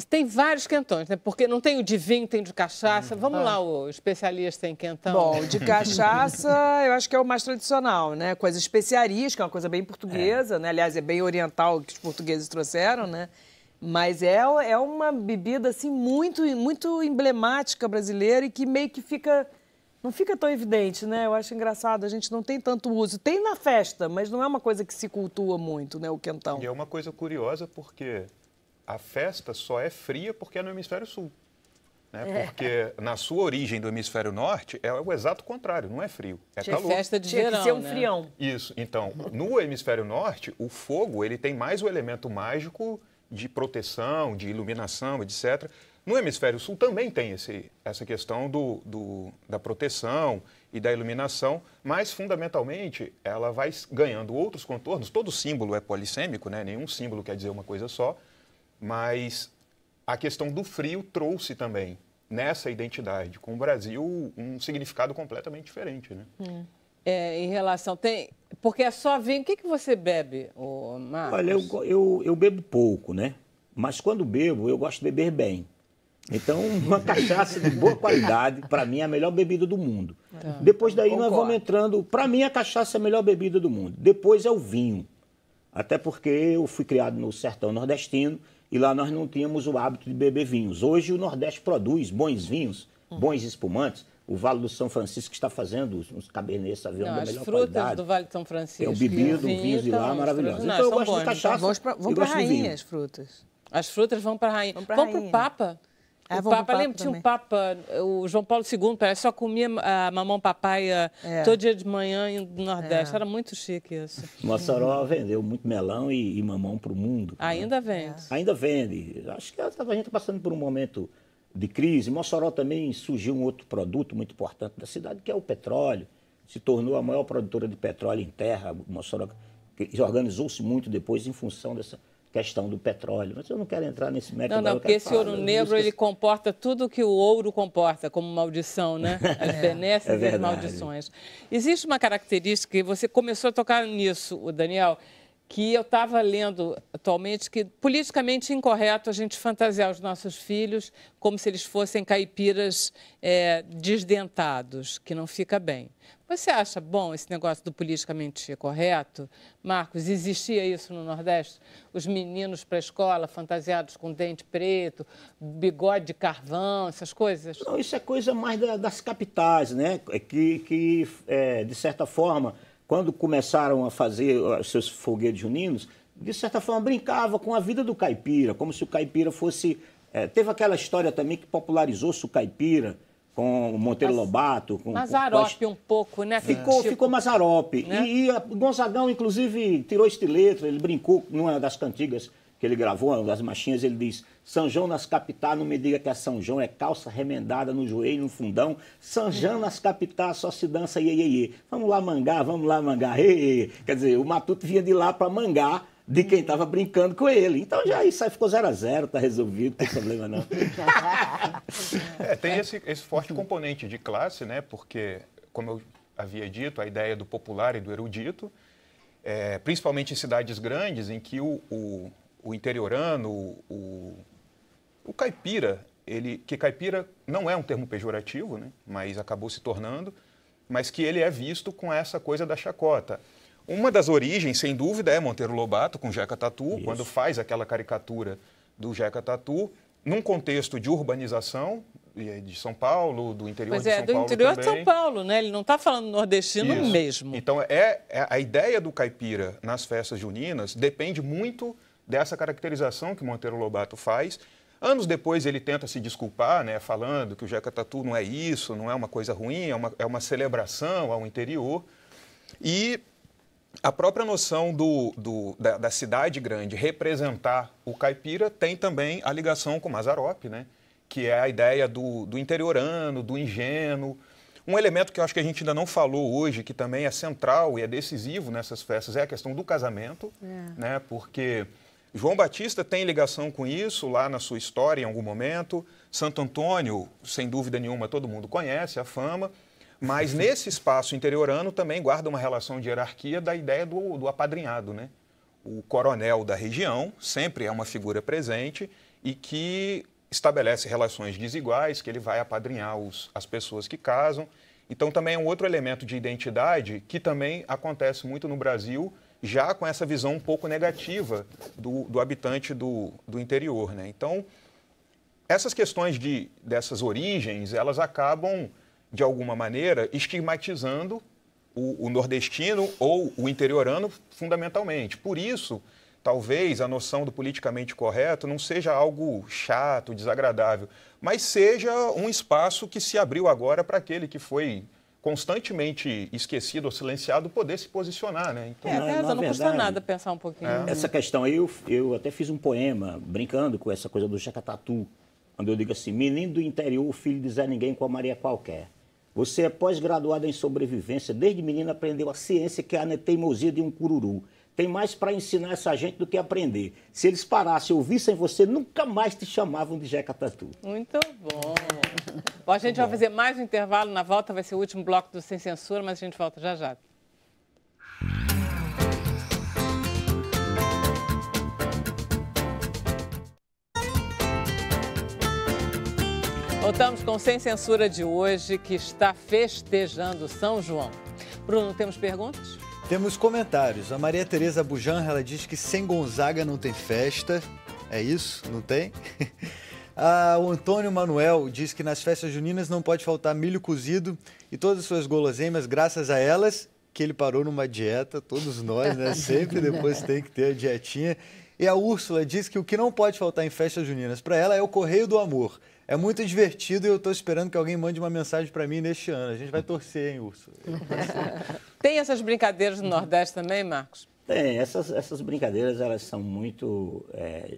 Tem vários quentões, né? Porque não tem o de vinho, tem o de cachaça. Vamos lá, o especialista em quentão. Bom, o de cachaça eu acho que é o mais tradicional, né? Com as especiarias, que é uma coisa bem portuguesa, né? Aliás, é bem oriental que os portugueses trouxeram, né? Mas é uma bebida, assim, muito, muito emblemática brasileira e que meio que não fica tão evidente, né? Eu acho engraçado, a gente não tem tanto uso. Tem na festa, mas não é uma coisa que se cultua muito, né, o quentão. E é uma coisa curiosa porque a festa só é fria porque é no hemisfério sul. Né? Porque na sua origem do hemisfério norte é o exato contrário, não é frio, é calor. Festa de verão, que ser um frião. Isso, então, no hemisfério norte, o fogo ele tem mais o elemento mágico de proteção, de iluminação, etc., No hemisfério sul também tem essa questão da proteção e da iluminação, mas, fundamentalmente, ela vai ganhando outros contornos. Todo símbolo é polissêmico, né? Nenhum símbolo quer dizer uma coisa só, mas a questão do frio trouxe também, nessa identidade, com o Brasil, um significado completamente diferente, né? Em relação... Porque é só vinho. O que você bebe, Marcos? Olha, eu bebo pouco, né? Mas quando bebo, eu gosto de beber bem. Então, uma cachaça de boa qualidade, para mim, é a melhor bebida do mundo. Depois daí, nós vamos entrando... Para mim, a cachaça é a melhor bebida do mundo. Depois é o vinho. Até porque eu fui criado no sertão nordestino e lá nós não tínhamos o hábito de beber vinhos. Hoje, o Nordeste produz bons vinhos, bons espumantes. O Vale do São Francisco está fazendo uns Cabernet Sauvignon da melhor qualidade. As frutas do Vale do São Francisco. Eu bebido, vinhos de lá maravilhosos. Então, eu gosto de cachaça. Vão para a rainha as frutas. As frutas vão para a rainha. Vão para o Papa. O Papa, lembra, tinha um Papa, o João Paulo II, parece, só comia a mamão papaya todo dia de manhã no Nordeste. Era muito chique isso. Mossoró vendeu muito melão e mamão para o mundo. Ainda vende. Ainda vende. Acho que a gente está passando por um momento de crise. Mossoró também surgiu um outro produto muito importante da cidade, que é o petróleo. Se tornou a maior produtora de petróleo em terra. Mossoró organizou-se muito depois em função dessa questão do petróleo. Mas eu não quero entrar nesse mérito. Não, porque esse ouro negro, ele comporta tudo que o ouro comporta, como maldição, né? As benesses e as maldições. Existe uma característica, e você começou a tocar nisso, Daniel, que eu estava lendo atualmente, que politicamente incorreto a gente fantasiar os nossos filhos como se eles fossem caipiras desdentados, que não fica bem. Você acha bom esse negócio do politicamente correto? Marcos, existia isso no Nordeste? Os meninos para a escola fantasiados com dente preto, bigode de carvão, essas coisas? Não, isso é coisa mais das capitais, né? Que de certa forma, quando começaram a fazer os seus foguetes juninos, de certa forma brincava com a vida do caipira, como se o caipira fosse... teve aquela história também que popularizou-se o caipira, com o Monteiro Lobato. Mazarope um pouco, né? Ficou Mazarope. Né? E o Gonzagão, inclusive, tirou este letra, ele brincou numa das cantigas que ele gravou, uma das marchinhas, ele diz: São João nas capitais, não me diga que é São João, é calça remendada no joelho, no fundão. São João nas capitais, só se dança iê, iê, iê. Vamos lá mangar, iê, iê. Quer dizer, o Matuto vinha de lá para mangar de quem estava brincando com ele. Então já isso aí ficou 0-0, tá resolvido, não tem problema não. Tem esse forte componente de classe, né? Porque, como eu havia dito, a ideia do popular e do erudito, principalmente em cidades grandes, em que o interiorano, o caipira, que caipira não é um termo pejorativo, né? Mas acabou se tornando, mas que ele é visto com essa coisa da chacota. Uma das origens, sem dúvida, é Monteiro Lobato, com Jeca Tatu, quando faz aquela caricatura do Jeca Tatu, num contexto de urbanização de São Paulo, do interior de São Paulo. Do interior de São Paulo, né? Ele não está falando nordestino mesmo. Então, a ideia do caipira nas festas juninas depende muito dessa caracterização que Monteiro Lobato faz. Anos depois ele tenta se desculpar, né, falando que o Jeca Tatu não é isso, não é uma coisa ruim, é uma celebração ao interior. E a própria noção da cidade grande representar o caipira tem também a ligação com Mazarope, né? Que é a ideia do interiorano, do ingênuo. Um elemento que eu acho que a gente ainda não falou hoje, que também é central e é decisivo nessas festas, é a questão do casamento, né? Porque João Batista tem ligação com isso lá na sua história em algum momento. Santo Antônio, sem dúvida nenhuma, todo mundo conhece a fama. Mas nesse espaço interiorano também guarda uma relação de hierarquia da ideia do apadrinhado, né? O coronel da região sempre é uma figura presente e que estabelece relações desiguais, que ele vai apadrinhar as pessoas que casam. Então também é um outro elemento de identidade que também acontece muito no Brasil, já com essa visão um pouco negativa do habitante do interior, né? Então, essas questões dessas origens, elas acabam, de alguma maneira, estigmatizando o nordestino ou o interiorano fundamentalmente. Por isso, talvez a noção do politicamente correto não seja algo chato, desagradável, mas seja um espaço que se abriu agora para aquele que foi constantemente esquecido ou silenciado poder se posicionar, né? Então, não custa nada pensar um pouquinho. Essa questão aí, eu até fiz um poema brincando com essa coisa do Jeca Tatu, quando eu digo assim: menino do interior, filho de Zé Ninguém com a Maria qualquer. Você é pós-graduado em sobrevivência, desde menino aprendeu a ciência que é a teimosia de um cururu. Tem mais para ensinar essa gente do que aprender. Se eles parassem e ouvissem você, nunca mais te chamavam de Jeca Tatu. Muito bom. Bom, a gente vai fazer mais um intervalo. Na volta vai ser o último bloco do Sem Censura, mas a gente volta já já. Voltamos com o Sem Censura de hoje, que está festejando São João. Bruno, temos perguntas? Temos comentários. A Maria Tereza Bujan, ela diz que sem Gonzaga não tem festa. É isso? Não tem? O Antônio Manuel diz que nas festas juninas não pode faltar milho cozido e todas as suas guloseimas, graças a elas, que ele parou numa dieta, todos nós, né? Sempre depois tem que ter a dietinha. E a Úrsula diz que o que não pode faltar em festas juninas para ela é o Correio do Amor. É muito divertido e eu estou esperando que alguém mande uma mensagem para mim neste ano. A gente vai torcer, hein, Urso? Tem essas brincadeiras no Nordeste também, Marcos? Tem. Essas brincadeiras, elas são muito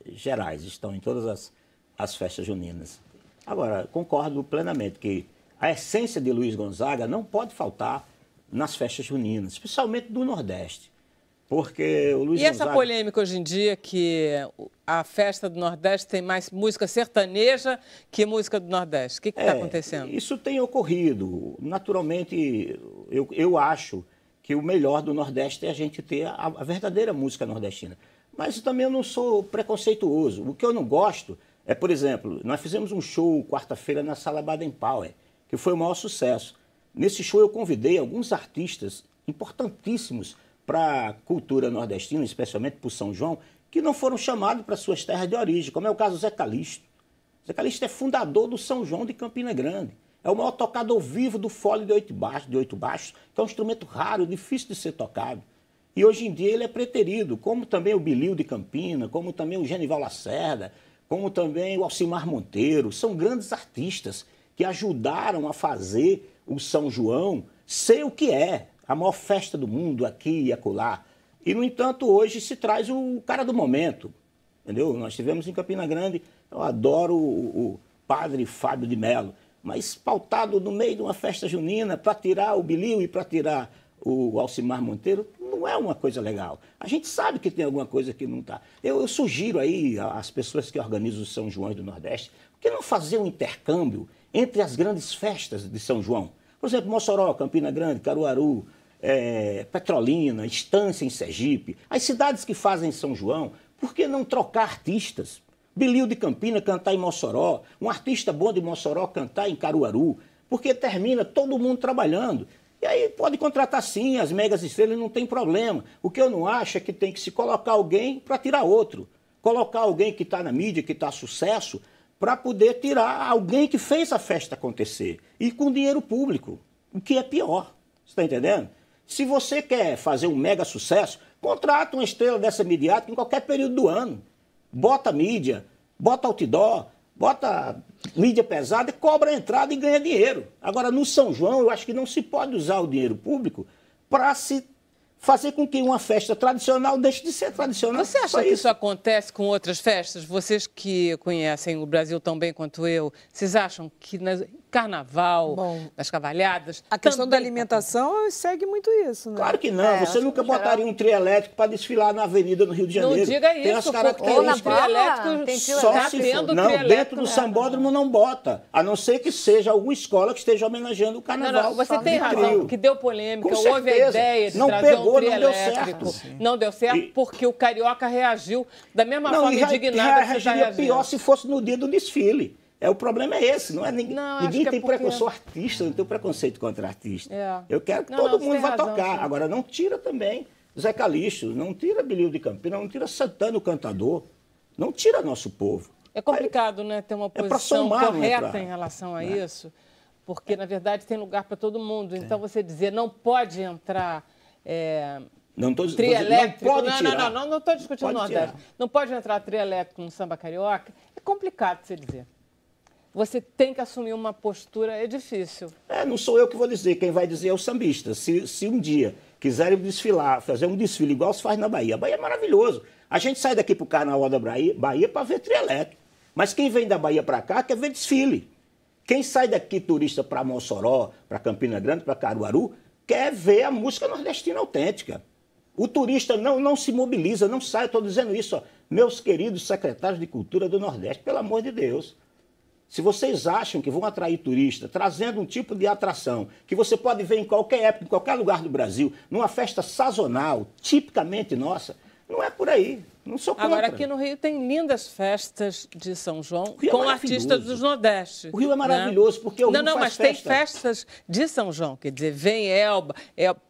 gerais, estão em todas as festas juninas. Agora, concordo plenamente que a essência de Luiz Gonzaga não pode faltar nas festas juninas, especialmente do Nordeste. Porque o Luiz Gonzaga... essa polêmica hoje em dia que a festa do Nordeste tem mais música sertaneja que música do Nordeste. O que está acontecendo? Isso tem ocorrido. Naturalmente, eu acho que o melhor do Nordeste é a gente ter a verdadeira música nordestina. Mas também eu não sou preconceituoso. O que eu não gosto é, por exemplo, nós fizemos um show quarta-feira na Sala Baden Powell, que foi o maior sucesso. Nesse show eu convidei alguns artistas importantíssimos para a cultura nordestina, especialmente para o São João, que não foram chamados para suas terras de origem, como é o caso do Zé Calixto. Zé Calixto é fundador do São João de Campina Grande. É o maior tocador vivo do fole de oito baixos, que é um instrumento raro, difícil de ser tocado. E hoje em dia ele é preterido, como também o Bilil de Campina, como também o Genival Lacerda, como também o Alcimar Monteiro. São grandes artistas que ajudaram a fazer o São João ser o que é. A maior festa do mundo aqui e acolá. E, no entanto, hoje se traz o cara do momento, entendeu? Nós tivemos em Campina Grande, eu adoro o padre Fábio de Mello, mas pautado no meio de uma festa junina para tirar o Bilil e para tirar o Alcimar Monteiro, não é uma coisa legal. A gente sabe que tem alguma coisa que não está. Eu sugiro aí às pessoas que organizam os São Joões do Nordeste, por que não fazer um intercâmbio entre as grandes festas de São João? Por exemplo, Mossoró, Campina Grande, Caruaru, Petrolina, Estância em Sergipe, as cidades que fazem São João, por que não trocar artistas? Bilil de Campina cantar em Mossoró, um artista bom de Mossoró cantar em Caruaru, porque termina todo mundo trabalhando. E aí pode contratar sim, as megas estrelas, não tem problema. O que eu não acho é que tem que se colocar alguém para tirar outro. Colocar alguém que está na mídia, que está sucesso, para poder tirar alguém que fez a festa acontecer. E com dinheiro público, o que é pior. Você está entendendo? Se você quer fazer um mega sucesso, contrata uma estrela dessa midiática em qualquer período do ano. Bota mídia, bota outdoor, bota mídia pesada e cobra a entrada e ganha dinheiro. Agora, no São João, eu acho que não se pode usar o dinheiro público para se fazer com que uma festa tradicional deixe de ser tradicional. Você acha que isso acontece com outras festas? Vocês que conhecem o Brasil tão bem quanto eu, vocês acham que no Carnaval, nas cavalhadas... A questão da alimentação segue muito isso, né? Claro que não. Você nunca botaria um trio elétrico para desfilar na avenida no Rio de Janeiro. Não diga isso, tem as características. Só se for. Não, dentro do sambódromo não bota. A não ser que seja alguma escola que esteja homenageando o Carnaval. Não, você tem razão, porque deu polêmica. Houve a ideia de trazer um trio elétrico. Não deu certo porque o carioca reagiu da mesma forma indignada que você reagiria pior se fosse no dia do desfile. O problema é esse, não é? Ninguém tem preconceito. Sou artista, não tenho preconceito contra artista. Eu quero que todo mundo vá tocar. Agora, não tira também Zé Calixto, não tira Bilil de Campina, não tira Santana, o cantador. Não tira nosso povo. É complicado, né? Ter uma posição correta em relação a isso, porque, na verdade, tem lugar para todo mundo. Então, você dizer não pode entrar... Não estou dizendo não estou discutindo o Nordeste. Não pode entrar trio elétrico no samba carioca. É complicado você dizer. Você tem que assumir uma postura, é difícil. Não sou eu que vou dizer, quem vai dizer é o sambista. Se um dia quiserem desfilar, fazer um desfile igual se faz na Bahia, a Bahia é maravilhoso. A gente sai daqui para o Carnaval da Bahia para ver trio elétrico. Mas quem vem da Bahia para cá quer ver desfile. Quem sai daqui turista para Mossoró, para Campina Grande, para Caruaru, quer ver a música nordestina autêntica. O turista não se mobiliza, não sai. Estou dizendo isso, meus queridos secretários de Cultura do Nordeste, pelo amor de Deus. Se vocês acham que vão atrair turista, trazendo um tipo de atração que você pode ver em qualquer época, em qualquer lugar do Brasil, numa festa sazonal, tipicamente nossa, não é por aí. Não sou contra. Agora, aqui no Rio tem lindas festas de São João com artistas do Nordeste. O Rio é maravilhoso, porque o Rio faz mas festa. Tem festas de São João, quer dizer, vem Elba,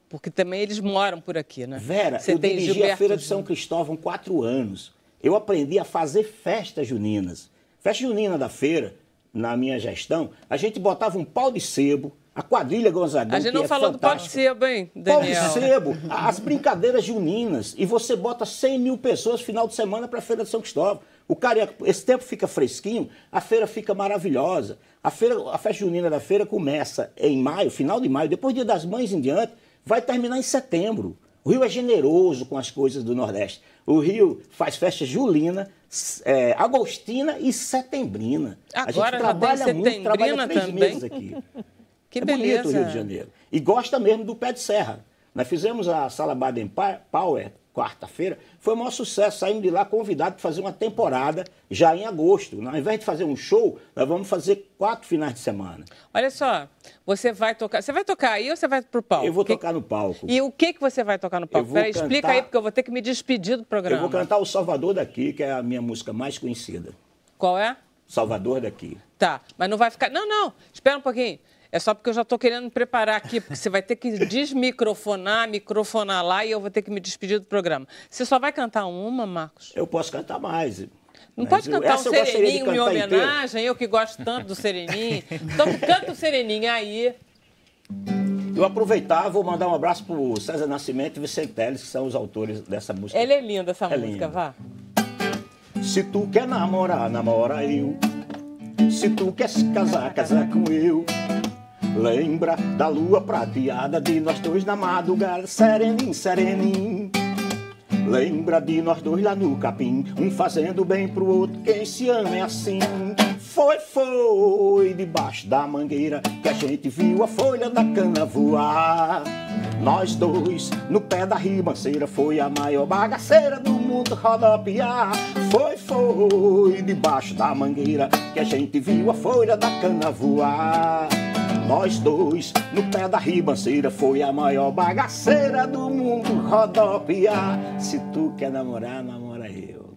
porque também eles moram por aqui, né? Vera, eu dirigi a Feira de São Cristóvão 4 anos. Eu aprendi a fazer festas juninas. Festa junina da feira, na minha gestão, a gente botava um pau de sebo, a quadrilha Gonzagão, a gente não falou do pau de sebo, hein, Daniel? Pau de sebo, as brincadeiras juninas, e você bota 100 mil pessoas final de semana para a Feira de São Cristóvão. O carioca, esse tempo fica fresquinho, a feira fica maravilhosa. A festa junina da feira começa em maio, final de maio, depois do Dia das Mães em diante, vai terminar em setembro. O Rio é generoso com as coisas do Nordeste. O Rio faz festa julina, agostina e setembrina. Agora a gente trabalha muito, trabalha 3 também. meses aqui. Que beleza. Bonito o Rio de Janeiro. E gosta mesmo do pé de serra. Nós fizemos a Sala Baden Powell, quarta-feira, foi o maior sucesso. Saímos de lá convidados para fazer uma temporada já em agosto. Ao invés de fazer um show, nós vamos fazer 4 finais de semana. Olha só, você vai tocar aí ou você vai para o palco? Eu vou tocar no palco. E o que você vai tocar no palco? Peraí, explica aí, porque eu vou ter que me despedir do programa. Eu vou cantar O Salvador Daqui, que é a minha música mais conhecida. Qual é? Salvador Daqui. Tá, mas não vai ficar... Não, espera um pouquinho. É só porque eu já estou querendo me preparar aqui, porque você vai ter que microfonar lá e eu vou ter que me despedir do programa. Você só vai cantar uma, Marcos? Eu posso cantar mais. Não pode cantar um sereninho em homenagem, inteiro. Eu que gosto tanto do sereninho. Então, canta o sereninho aí. Eu aproveitar, vou mandar um abraço para o César Nascimento e Vicente Teles, que são os autores dessa música. Ela é linda, essa música, linda. Vá. Se tu quer namorar, namora eu. Se tu quer se casar, casa com eu. Lembra da lua prateada de nós dois na madrugada, serenim, serenim. Lembra de nós dois lá no capim, um fazendo bem pro outro, quem se ama é assim. Foi debaixo da mangueira que a gente viu a folha da cana voar. Nós dois no pé da ribanceira, foi a maior bagaceira do mundo rodopiar. Foi debaixo da mangueira que a gente viu a folha da cana voar. Nós dois, no pé da ribanceira, foi a maior bagaceira do mundo rodopiar. Se tu quer namorar, namora eu.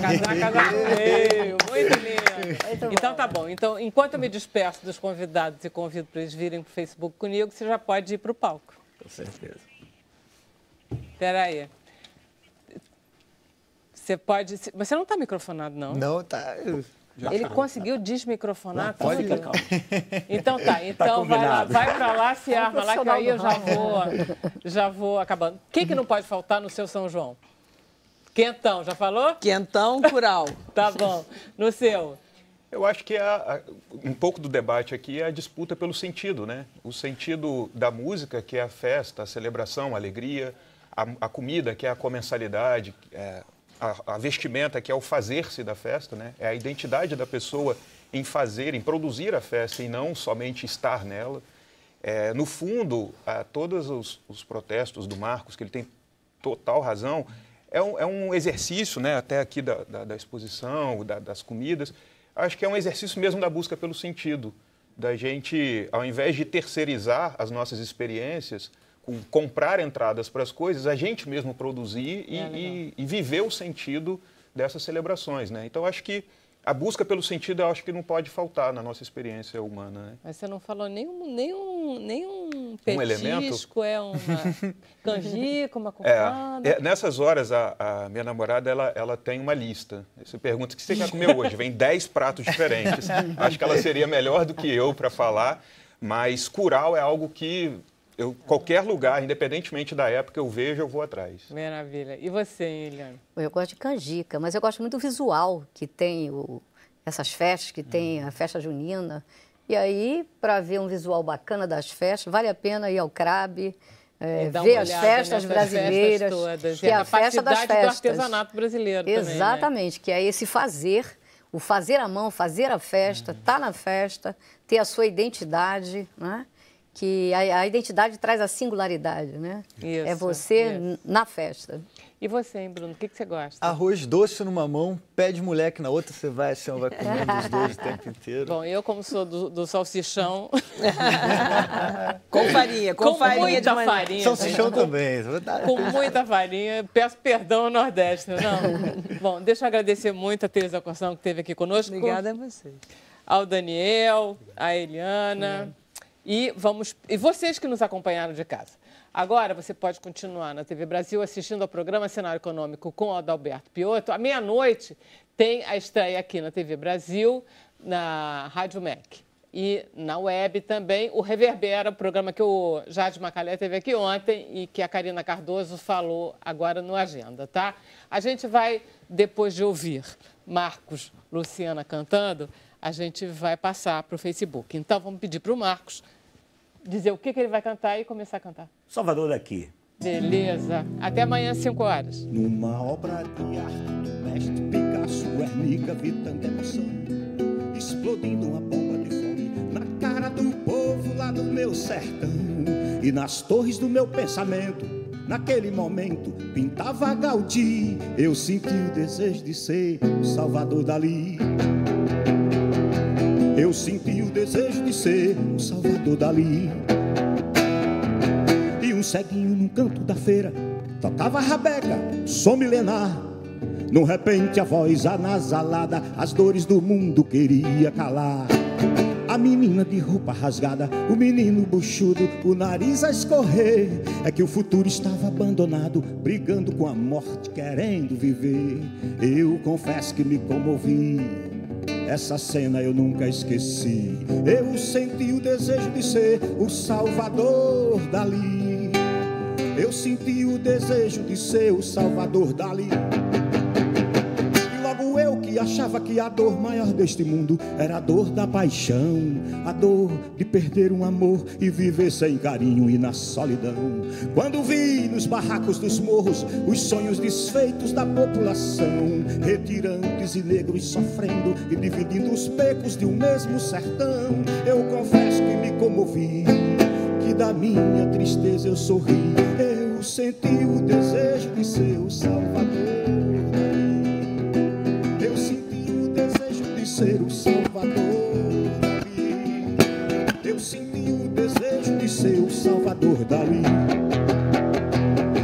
Casar com eu. Muito lindo. Então tá bom. Então, enquanto eu me despeço dos convidados e convido para eles virem para o Facebook comigo, você já pode ir para o palco. Com certeza. Espera aí. Você pode... Você não está microfonado, não? Não, tá... Ele conseguiu desmicrofonar? Não, pode ficar calmo. Então tá, então vai pra lá, se arma lá, que aí eu já vou acabando. O que não pode faltar no seu São João? Quentão, já falou? Quentão, curau. Tá bom. No seu? Eu acho que um pouco do debate aqui é a disputa pelo sentido, né? O sentido da música, que é a festa, a celebração, a alegria, a comida, que é a comensalidade, a vestimenta, que é o fazer-se da festa, né? É a identidade da pessoa em fazer, em produzir a festa e não somente estar nela. No fundo, todos os protestos do Marcos, que ele tem total razão, é um exercício, né? Até aqui da exposição, das comidas, acho que é um exercício mesmo da busca pelo sentido, da gente, ao invés de terceirizar as nossas experiências, comprar entradas para as coisas, a gente mesmo produzir e viver o sentido dessas celebrações, né? Então, acho que a busca pelo sentido, eu acho que não pode faltar na nossa experiência humana, né? Mas você não falou nenhum petisco, elemento? Uma canjica, uma cocada? Nessas horas, a minha namorada, ela tem uma lista. Você pergunta, o que você quer comer hoje? Vem 10 pratos diferentes. Acho que ela seria melhor do que eu para falar, mas curau é algo que... qualquer lugar, independentemente da época, eu vejo, eu vou atrás. Maravilha. E você, Eliane? Eu gosto de canjica, mas eu gosto muito do visual que tem essas festas, que tem a festa junina. E aí, para ver um visual bacana das festas, vale a pena ir ao CRAB, ver as festas brasileiras, todas, que é a festa das festas. Do artesanato brasileiro Exatamente, também, né? Que é esse fazer, o fazer à mão, fazer a festa, estar na festa, ter a sua identidade, né? Que a identidade traz a singularidade, né? Isso, é você na festa. E você, hein, Bruno? O que você gosta? Arroz doce numa mão, pé de moleque na outra, você vai comendo os dois o tempo inteiro. Bom, eu como sou do salsichão... com farinha, com farinha muita farinha. Salsichão também. Com muita farinha. Peço perdão ao Nordeste, não? Bom, deixa eu agradecer muito a Teresa Corsão, que esteve aqui conosco. Obrigada a vocês. Ao Daniel, à Eliana... E vocês que nos acompanharam de casa. Agora você pode continuar na TV Brasil assistindo ao programa Cenário Econômico com o Adalberto Piotto. À meia-noite tem a estreia aqui na TV Brasil, na Rádio MEC. e na web também. O Reverbera, o programa que o Jade Macalé teve aqui ontem e que a Karina Cardoso falou agora no Agenda, tá? A gente vai, depois de ouvir Marcos, Luciana cantando, a gente vai passar para o Facebook. Então, vamos pedir para o Marcos dizer o que ele vai cantar e começar a cantar. Salvador daqui. Beleza. Até amanhã, 5 horas. Numa obra de arte do mestre Picasso, Guernica, vi tanta emoção, explodindo uma bomba de fome na cara do povo lá do meu sertão. E nas torres do meu pensamento, naquele momento, pintava Gaudí. Eu senti o desejo de ser o Salvador Dalí. Eu senti o desejo de ser o Salvador Dalí. E um ceguinho num canto da feira tocava rabeca, som milenar. Num repente a voz anasalada, as dores do mundo queria calar. A menina de roupa rasgada, o menino buchudo, o nariz a escorrer. É que o futuro estava abandonado, brigando com a morte, querendo viver. Eu confesso que me comovi, essa cena eu nunca esqueci. Eu senti o desejo de ser o Salvador Dalí. Eu senti o desejo de ser o Salvador Dalí. E logo eu que achava que a dor maior deste mundo era a dor da paixão, a dor de perder um amor e viver sem carinho e na solidão. Quando vi nos barracos dos morros os sonhos desfeitos da população, retirantes e negros sofrendo e dividindo os becos de um mesmo sertão, eu confesso que me comovi, que da minha tristeza eu sorri. Eu senti o desejo de ser o Salvador Dalí. Eu senti o desejo de ser o Salvador Dalí. Eu senti o desejo de ser o Salvador Dalí.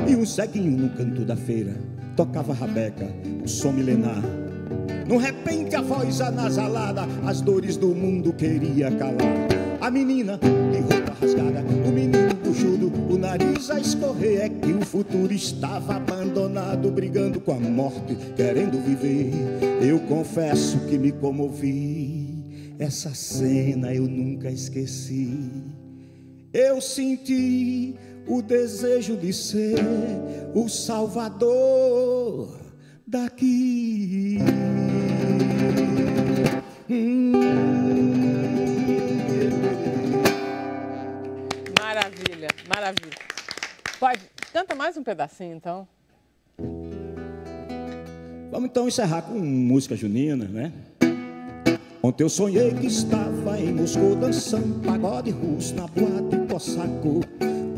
E um ceguinho no canto da feira tocava rabeca, o som milenar. Num repente a voz anasalada, as dores do mundo queria calar. A menina de roupa rasgada, o menino buchudo, o nariz a escorrer. É que o futuro estava abandonado, brigando com a morte, querendo viver. Eu confesso que me comovi, essa cena eu nunca esqueci. Eu senti o desejo de ser o Salvador daqui. Maravilha, maravilha. Pode, canta mais um pedacinho, então. Vamos então encerrar com música junina, né? Ontem eu sonhei que estava em Moscou dançando pagode russo na boate Cossacô.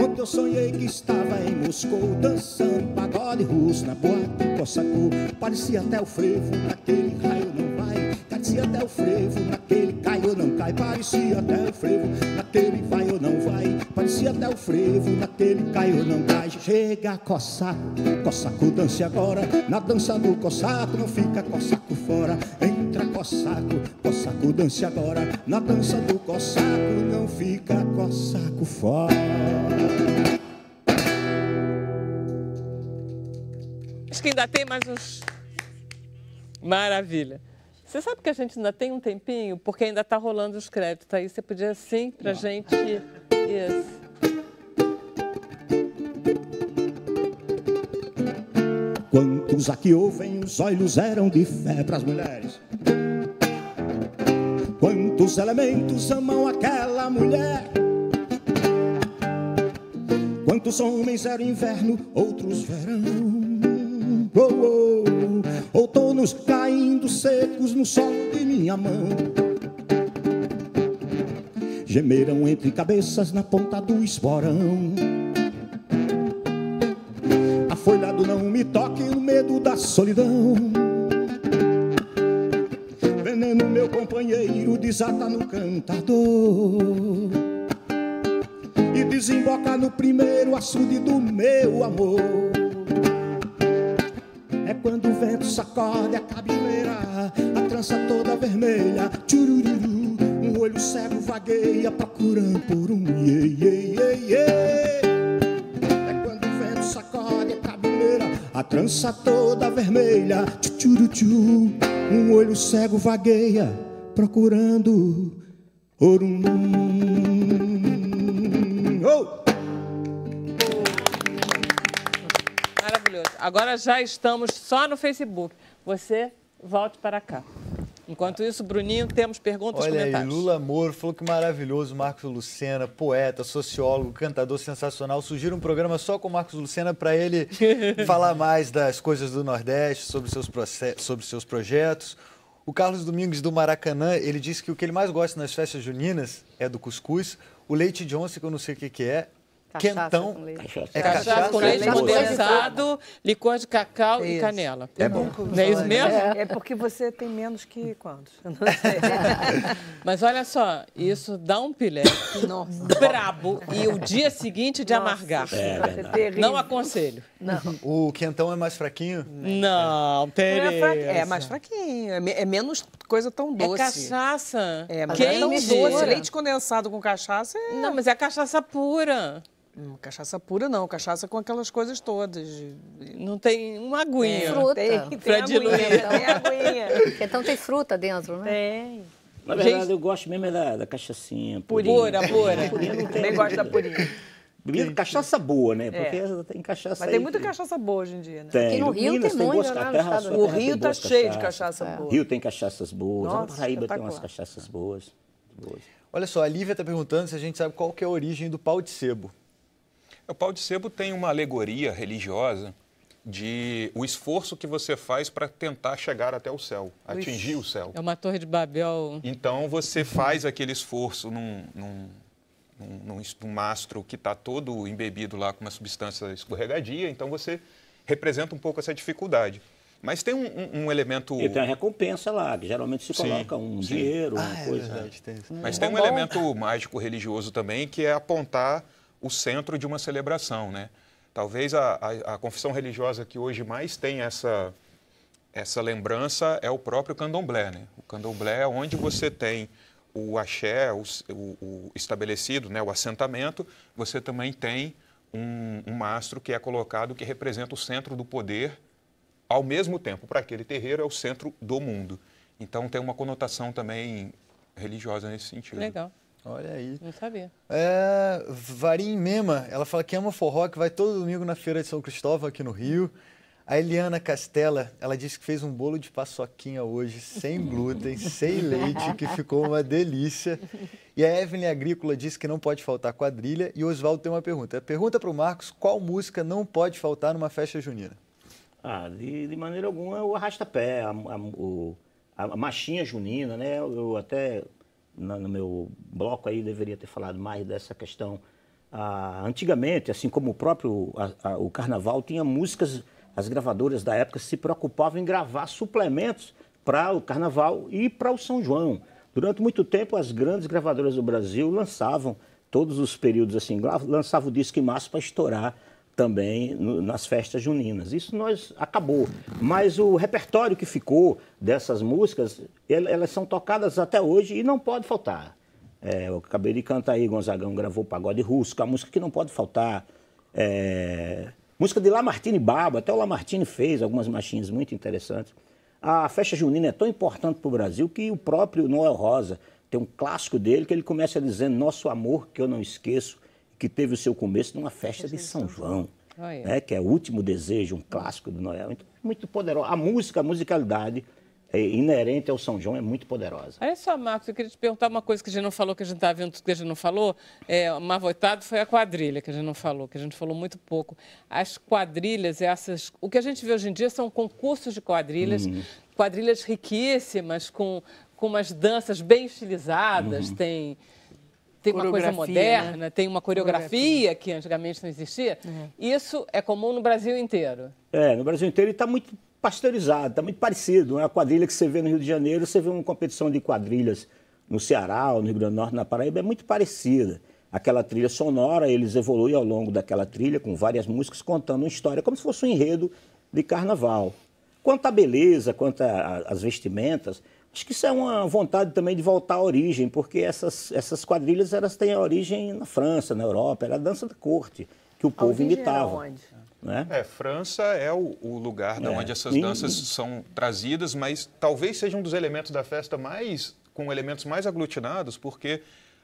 Ontem eu sonhei que estava em Moscou dançando pagode russo na boate Cossacô. Parecia até o frevo naquele raio não vai, parecia até o frevo naquele cai ou não cai, parecia até o frevo naquele vai ou não vai, parecia até o frevo naquele cai ou não cai. Chega Cossaco, Cossaco dance agora, na dança do Cossaco não fica Cossaco fora. Entra Cossaco, Cossaco dance agora, na dança do Cossaco não fica Cossaco fora. Acho que ainda tem mais uns... Maravilha. Você sabe que a gente ainda tem um tempinho, porque ainda está rolando os créditos. Aí você podia, sim, para a gente... Isso. Quantos aqui ouvem, os olhos eram de fé para as mulheres. Quantos elementos amam aquela mulher. Quantos homens eram inverno, outros verão. Oh, oh, outonos caindo secos no solo de minha mão. Gemeram entre cabeças na ponta do esporão. Afolhado não me toque no medo da solidão. Veneno meu companheiro desata no cantador e desemboca no primeiro açude do meu amor. É quando o vento sacode a cabeleira, a trança toda vermelha, tchurururu, um olho cego vagueia procurando por um iê, iê, iê, iê. É quando o vento sacode a cabeleira, a trança toda vermelha, tchururu, um olho cego vagueia procurando Orum. Oh! Maravilhoso. Agora já estamos só no Facebook. Você volte para cá. Enquanto isso, Bruninho, temos perguntas e comentários. Olha aí, Lula Moro falou que maravilhoso, Marcos Lucena, poeta, sociólogo, cantador sensacional. Sugiro um programa só com o Marcos Lucena para ele falar mais das coisas do Nordeste, sobre seus projetos. O Carlos Domingos do Maracanã, ele disse que o que ele mais gosta nas festas juninas é do cuscuz, o leite Johnson, que eu não sei o que é, Cachaça quentão, com leite. é Cachaça com leite condensado, licor de cacau e Isso. canela. É bom. Não é isso mesmo? É porque você tem menos que quantos? Eu não sei. Mas olha só, isso dá um pileque brabo e o dia seguinte de amargar. É terrível. Não aconselho. Não. O quentão é mais fraquinho? Não, Tereza. É mais fraquinho, é menos coisa tão É doce. cachaça. É, mas Quente. não é tão doce. Leite condensado com cachaça é... Não, mas é cachaça pura. Cachaça pura não, cachaça com aquelas coisas todas. Não tem uma aguinha. Fruta. Tem Pra diluir. Tem aguinha. Então tem fruta dentro, né? Tem. Na verdade, eu gosto mesmo da cachaçinha. Pura. Purinha não tem. Também gosto da purinha. Bebida cachaça boa, né? Porque tem cachaça Mas aí tem muita que- cachaça boa hoje em dia, né? Tem. Aqui no Rio Minas tem muito, boas né? No terra- estado- sua O terra tem Rio tá boas cheio de cachaças. cachaça boa. Rio tem cachaças boas. Nossa, A Paraíba tem umas espetacular. cachaças boas. Olha só, a Lívia está perguntando se a gente sabe qual que é a origem do pau de sebo. O pau de sebo tem uma alegoria religiosa de o esforço que você faz para tentar chegar até o céu, atingir o céu. É uma torre de Babel. Então você faz aquele esforço num mastro que está todo embebido lá com uma substância escorregadia, então você representa um pouco essa dificuldade. Mas tem um elemento... E tem a recompensa lá, que geralmente se coloca sim. dinheiro, uma coisa. verdade, tem isso. Mas tem um elemento mágico religioso também, que é apontar o centro de uma celebração, né? Talvez a confissão religiosa que hoje mais tem essa lembrança é o próprio candomblé, né? O candomblé é onde você tem o axé, o estabelecido, né? O assentamento, você também tem um mastro que é colocado que representa o centro do poder, ao mesmo tempo, para aquele terreiro, é o centro do mundo. Então tem uma conotação também religiosa nesse sentido. Legal. Olha aí. Não sabia. Varim Mema, ela fala que ama forró, que vai todo domingo na Feira de São Cristóvão, aqui no Rio. A Eliana Castela, ela disse que fez um bolo de paçoquinha hoje, sem glúten, sem leite, que ficou uma delícia. E a Evelyn Agrícola disse que não pode faltar quadrilha. E o Oswaldo tem uma pergunta. Pergunta para o Marcos, qual música não pode faltar numa festa junina? De maneira alguma, o arrasta-pé, a marchinha junina, né? Eu até, no meu bloco aí, deveria ter falado mais dessa questão. Antigamente, assim como o próprio o carnaval, tinha músicas, as gravadoras da época se preocupavam em gravar suplementos para o carnaval e para o São João. Durante muito tempo, as grandes gravadoras do Brasil lançavam, todos os períodos assim, lançavam o disco em massa para estourar também nas festas juninas. Isso acabou. Mas o repertório que ficou dessas músicas, elas são tocadas até hoje e não pode faltar. Eu acabei de cantar aí, Gonzagão gravou Pagode Russo, a música que não pode faltar. Música de Lamartine Baba, até o Lamartine fez algumas marchinhas muito interessantes. A festa junina é tão importante para o Brasil que o próprio Noel Rosa tem um clássico dele que ele começa dizendo: nosso amor que eu não esqueço, que teve o seu começo numa festa de São João, que é o último desejo, um clássico do Noel. Então, muito poderoso. A musicalidade inerente ao São João é muito poderosa. Olha só, Marcos, eu queria te perguntar uma coisa que a gente não falou, que a gente está vendo tudo que a gente não falou. O mais votado foi a quadrilha, que a gente não falou, que a gente falou muito pouco. As quadrilhas, o que a gente vê hoje em dia são concursos de quadrilhas, quadrilhas riquíssimas, com umas danças bem estilizadas, tem uma coisa moderna, né? Tem uma coreografia que antigamente não existia. Isso é comum no Brasil inteiro. No Brasil inteiro, e está muito pasteurizado, está muito parecido. A quadrilha que você vê no Rio de Janeiro, você vê uma competição de quadrilhas no Ceará, ou no Rio Grande do Norte, na Paraíba, é muito parecida. Aquela trilha sonora, eles evoluem ao longo daquela trilha, com várias músicas, contando uma história, como se fosse um enredo de carnaval. Quanto à beleza, quanto às vestimentas, acho que isso é uma vontade também de voltar à origem, porque essas quadrilhas elas têm a origem na França, na Europa, era a dança da corte, que o povo imitava. Né? França é o lugar onde essas danças são trazidas, mas talvez seja um dos elementos da festa mais com elementos mais aglutinados, porque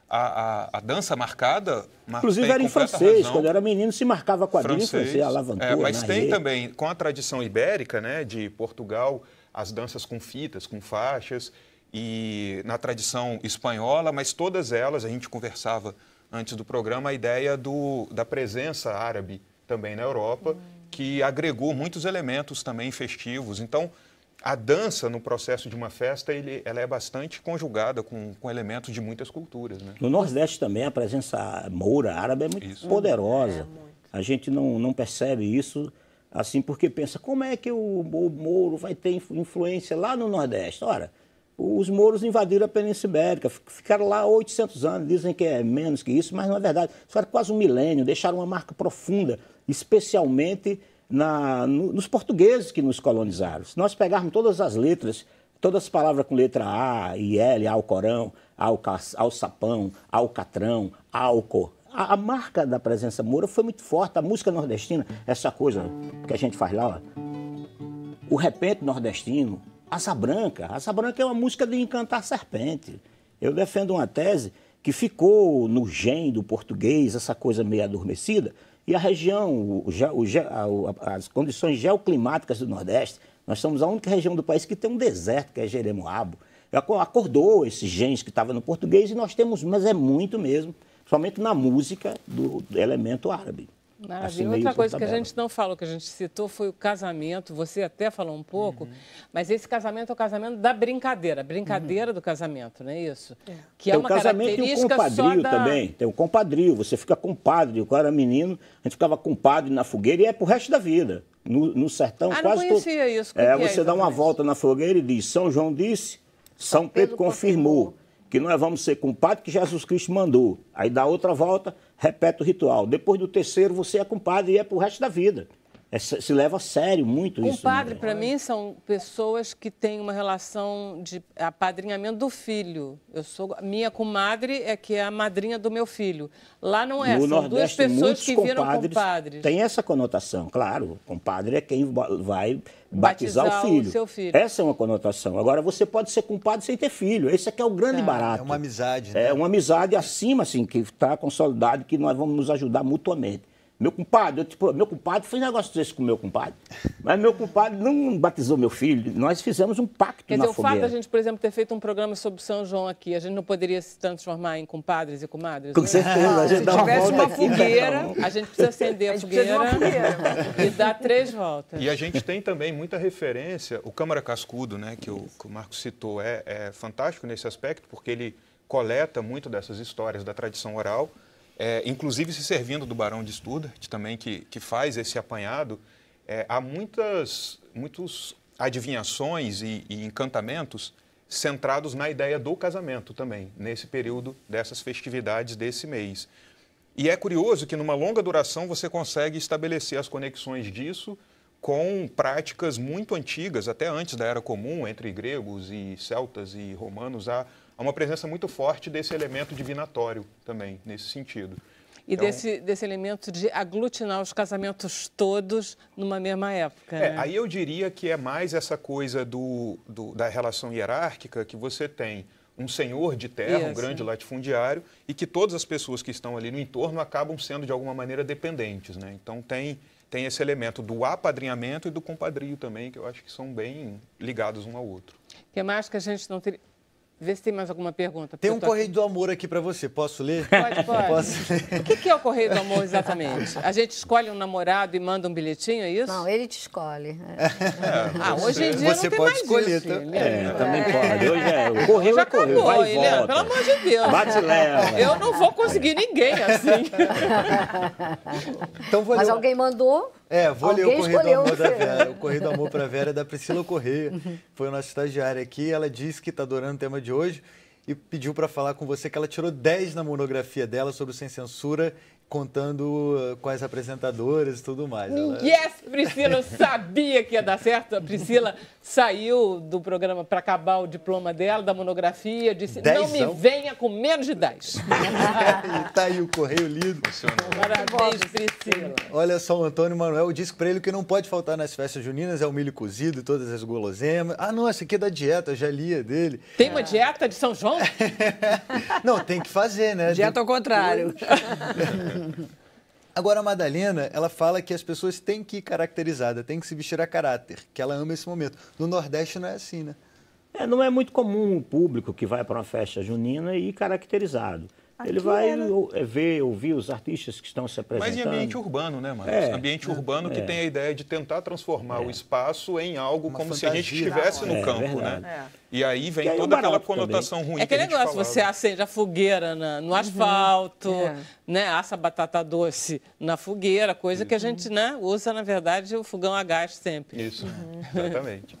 a dança marcada... Inclusive era em francês, quando eu era menino se marcava quadrilha em francês, alavantou, mas tem também, com a tradição ibérica, né, de Portugal, as danças com fitas, com faixas, e na tradição espanhola, mas todas elas, a gente conversava antes do programa, a ideia da presença árabe também na Europa, que agregou muitos elementos também festivos. Então, a dança, no processo de uma festa, ela é bastante conjugada com elementos de muitas culturas, né? No Nordeste também, a presença moura árabe é muito poderosa. A gente não percebe isso, assim, porque pensa, como é que o mouro vai ter influência lá no Nordeste? Ora, os mouros invadiram a Península Ibérica, ficaram lá 800 anos, dizem que é menos que isso, mas não é verdade. Ficaram quase um milênio, deixaram uma marca profunda, especialmente nos portugueses que nos colonizaram. Se nós pegarmos todas as letras, todas as palavras com letra A e L, Alcorão, Alçapão, Alcatrão, Álcool, a marca da presença moura foi muito forte. A música nordestina, essa coisa que a gente faz lá, ó, o repente nordestino, Asa Branca é uma música de encantar serpente. Eu defendo uma tese que ficou no gen do português, essa coisa meio adormecida, e a região, as condições geoclimáticas do Nordeste, nós somos a única região do país que tem um deserto, que é Jeremoabo, acordou esses genes que estavam no português, e nós temos, mas é muito mesmo, somente na música do elemento árabe. Maravilha. Outra coisa que a gente não falou, que a gente citou, foi o casamento. Você até falou um pouco, mas esse casamento é o casamento da brincadeira, do casamento, não é isso? Que é uma característica. Tem o compadrio também, tem o compadrio, você fica compadre, o cara era menino, a gente ficava compadre na fogueira e é pro resto da vida. No sertão quase todo. Não conhecia isso. Você dá uma volta na fogueira e diz, São João disse, São Pedro confirmou que nós vamos ser compadre que Jesus Cristo mandou. Aí dá outra volta, repete o ritual. Depois do terceiro, você é compadre e é pro resto da vida. Se leva a sério muito isso. Compadre, para mim, são pessoas que têm uma relação de apadrinhamento do filho. Minha comadre é que é a madrinha do meu filho. Lá não é, são Nordeste, duas pessoas que viram compadres. Tem essa conotação, claro. Compadre é quem vai batizar o seu filho. Essa é uma conotação. Agora, você pode ser compadre sem ter filho. Esse aqui é o grande barato. É uma amizade, né? É uma amizade acima, assim, que está consolidada, que nós vamos nos ajudar mutuamente. Meu compadre, meu compadre fez negócio desse com meu compadre, mas meu compadre não batizou meu filho. Nós fizemos um pacto na fogueira. O fato da gente, por exemplo, ter feito um programa sobre São João aqui, a gente não poderia se transformar em compadres e comadres? Com certeza. A gente dá uma volta uma fogueira, a gente precisa acender a fogueira e dar 3 voltas. E a gente tem também muita referência, o Câmara Cascudo, né, que o Marcos citou, é fantástico nesse aspecto, porque ele coleta muito dessas histórias da tradição oral, inclusive se servindo do Barão de Studart, também, que faz esse apanhado. Há muitas adivinhações e encantamentos centrados na ideia do casamento também, nesse período dessas festividades desse mês. E é curioso que, numa longa duração, você consegue estabelecer as conexões disso com práticas muito antigas, até antes da Era Comum, entre gregos e celtas e romanos. Há uma presença muito forte desse elemento divinatório também, nesse sentido. E então, desse elemento de aglutinar os casamentos todos numa mesma época, né? Aí eu diria que é mais essa coisa da relação hierárquica, que você tem um senhor de terra, um grande latifundiário, e que todas as pessoas que estão ali no entorno acabam sendo, de alguma maneira, dependentes, né? Então tem esse elemento do apadrinhamento e do compadrio também, que eu acho que são bem ligados um ao outro. O que mais que a gente não teria... Vê se tem mais alguma pergunta. Tem um Correio do Amor aqui para você. Posso ler? Pode. Posso ler? O que é o Correio do Amor exatamente? A gente escolhe um namorado e manda um bilhetinho, é isso? Não, ele te escolhe. Hoje em dia você não tem pode mais escolher isso, também. Também pode. Hoje o Correio já Correio. Acabou, vai e volta. Pelo amor de Deus. Bate e leva. Eu não vou conseguir ninguém assim. Então, mas alguém mandou? Vou ler o Correio do Amor da Vera. O Correio do Amor para a Vera é da Priscila Correia. Foi a nossa estagiária aqui. Ela disse que está adorando o tema de hoje. e pediu para falar com você que ela tirou 10 na monografia dela sobre o Sem Censura, contando com as apresentadoras e tudo mais. Yes, Priscila, eu sabia que ia dar certo. A Priscila saiu do programa para acabar o diploma dela, da monografia, disse, não me venha com menos de 10. E tá aí o correio lido. Parabéns, Priscila. Olha só, o Antônio Manuel disse para ele que não pode faltar nas festas juninas é o milho cozido e todas as guloseimas. Ah, não, essa aqui é da dieta, eu já lia dele. Tem uma dieta de São João? Não, tem que fazer, né? Dieta ao contrário. Agora, a Madalena, ela fala que as pessoas têm que ir caracterizada, têm que se vestir a caráter, que ela ama esse momento. No Nordeste não é assim, né? Não é muito comum o público que vai para uma festa junina ir caracterizado. Ele vai ver, ouvir os artistas que estão se apresentando. Mas em ambiente urbano, né, Marcos? Ambiente urbano que tem a ideia de tentar transformar o espaço em algo como se a gente estivesse no campo, né? E aí vem toda aquela conotação ruim. É aquele negócio, você acende a fogueira no asfalto, né? Assa batata doce na fogueira, coisa que a gente, né, usa, na verdade, o fogão a gás sempre. Isso, exatamente.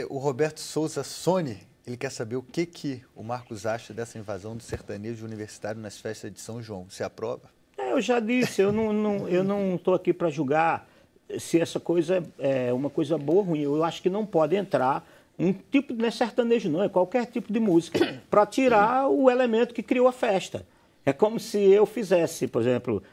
O Roberto Souza Sone, ele quer saber o que o Marcos acha dessa invasão do sertanejo universitário nas festas de São João. Você aprova? Eu já disse, eu não estou aqui para julgar se essa coisa é uma coisa boa ou ruim. Eu acho que não pode entrar um tipo, não é sertanejo não, é qualquer tipo de música, para tirar o elemento que criou a festa. É como se eu fizesse, por exemplo,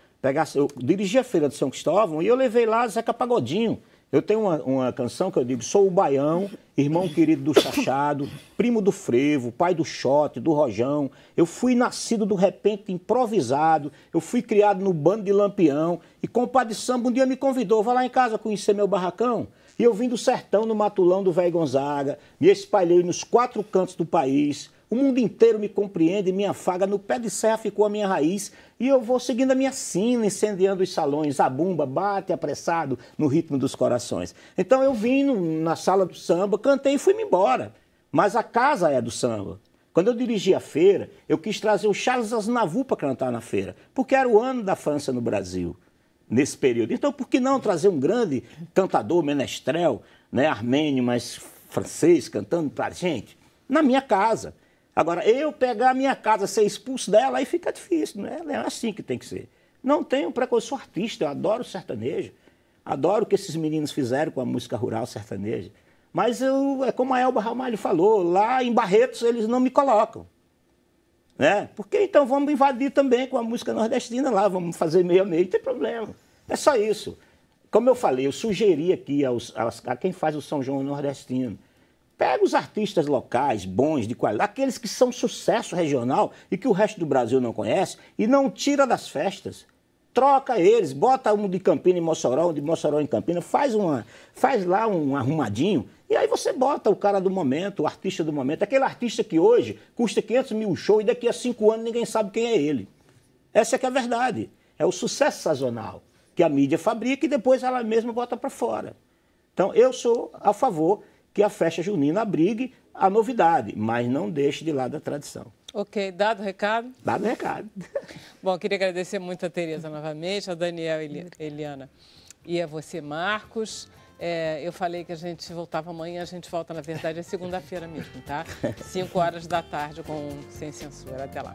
eu dirigi a Feira de São Cristóvão e eu levei lá Zeca Pagodinho. Eu tenho uma canção que eu digo, sou o Baião, irmão querido do Chachado, primo do Frevo, pai do Xote, do Rojão. Eu fui nascido do repente improvisado, eu fui criado no bando de Lampião. E com o Padre Samba um dia me convidou, vá lá em casa conhecer meu barracão. E eu vim do sertão no matulão do Velho Gonzaga, me espalhei nos 4 cantos do país. O mundo inteiro me compreende, minha faga no pé de serra ficou a minha raiz. E eu vou seguindo a minha sina, incendiando os salões. A bumba bate apressado no ritmo dos corações. Então eu vim na sala do samba, cantei e fui-me embora. Mas a casa é do samba. Quando eu dirigi a feira, eu quis trazer o Charles Aznavour para cantar na feira, porque era o ano da França no Brasil, nesse período. Então por que não trazer um grande cantador, menestrel, né, armênio, mas francês, cantando para a gente? Na minha casa. Agora, eu pegar a minha casa, ser expulso dela, aí fica difícil, né? É assim que tem que ser. Não tenho preconceito, eu sou artista, eu adoro sertanejo. Adoro o que esses meninos fizeram com a música rural sertaneja. Mas é como a Elba Ramalho falou, lá em Barretos eles não me colocam. Né? Porque então vamos invadir também com a música nordestina lá, vamos fazer meio a meio, não tem problema. É só isso. Como eu falei, eu sugeri aqui a quem faz o São João nordestino, pega os artistas locais, bons, de qualidade, aqueles que são sucesso regional e que o resto do Brasil não conhece, e não tira das festas. Troca eles, bota um de Campina em Mossoró, um de Mossoró em Campina, faz lá um arrumadinho, e aí você bota o cara do momento, o artista do momento, aquele artista que hoje custa 500 mil o show e daqui a 5 anos ninguém sabe quem é ele. Essa é que é a verdade. É o sucesso sazonal que a mídia fabrica e depois ela mesma bota para fora. Então eu sou a favor que a festa junina abrigue a novidade, mas não deixe de lado a tradição. Ok, dado o recado? Dado o recado. Bom, queria agradecer muito a Tereza novamente, a Daniel e Eliana e a você, Marcos. Eu falei que a gente voltava amanhã, a gente volta, na verdade, é segunda-feira mesmo, tá? 5 horas da tarde com Sem Censura. Até lá.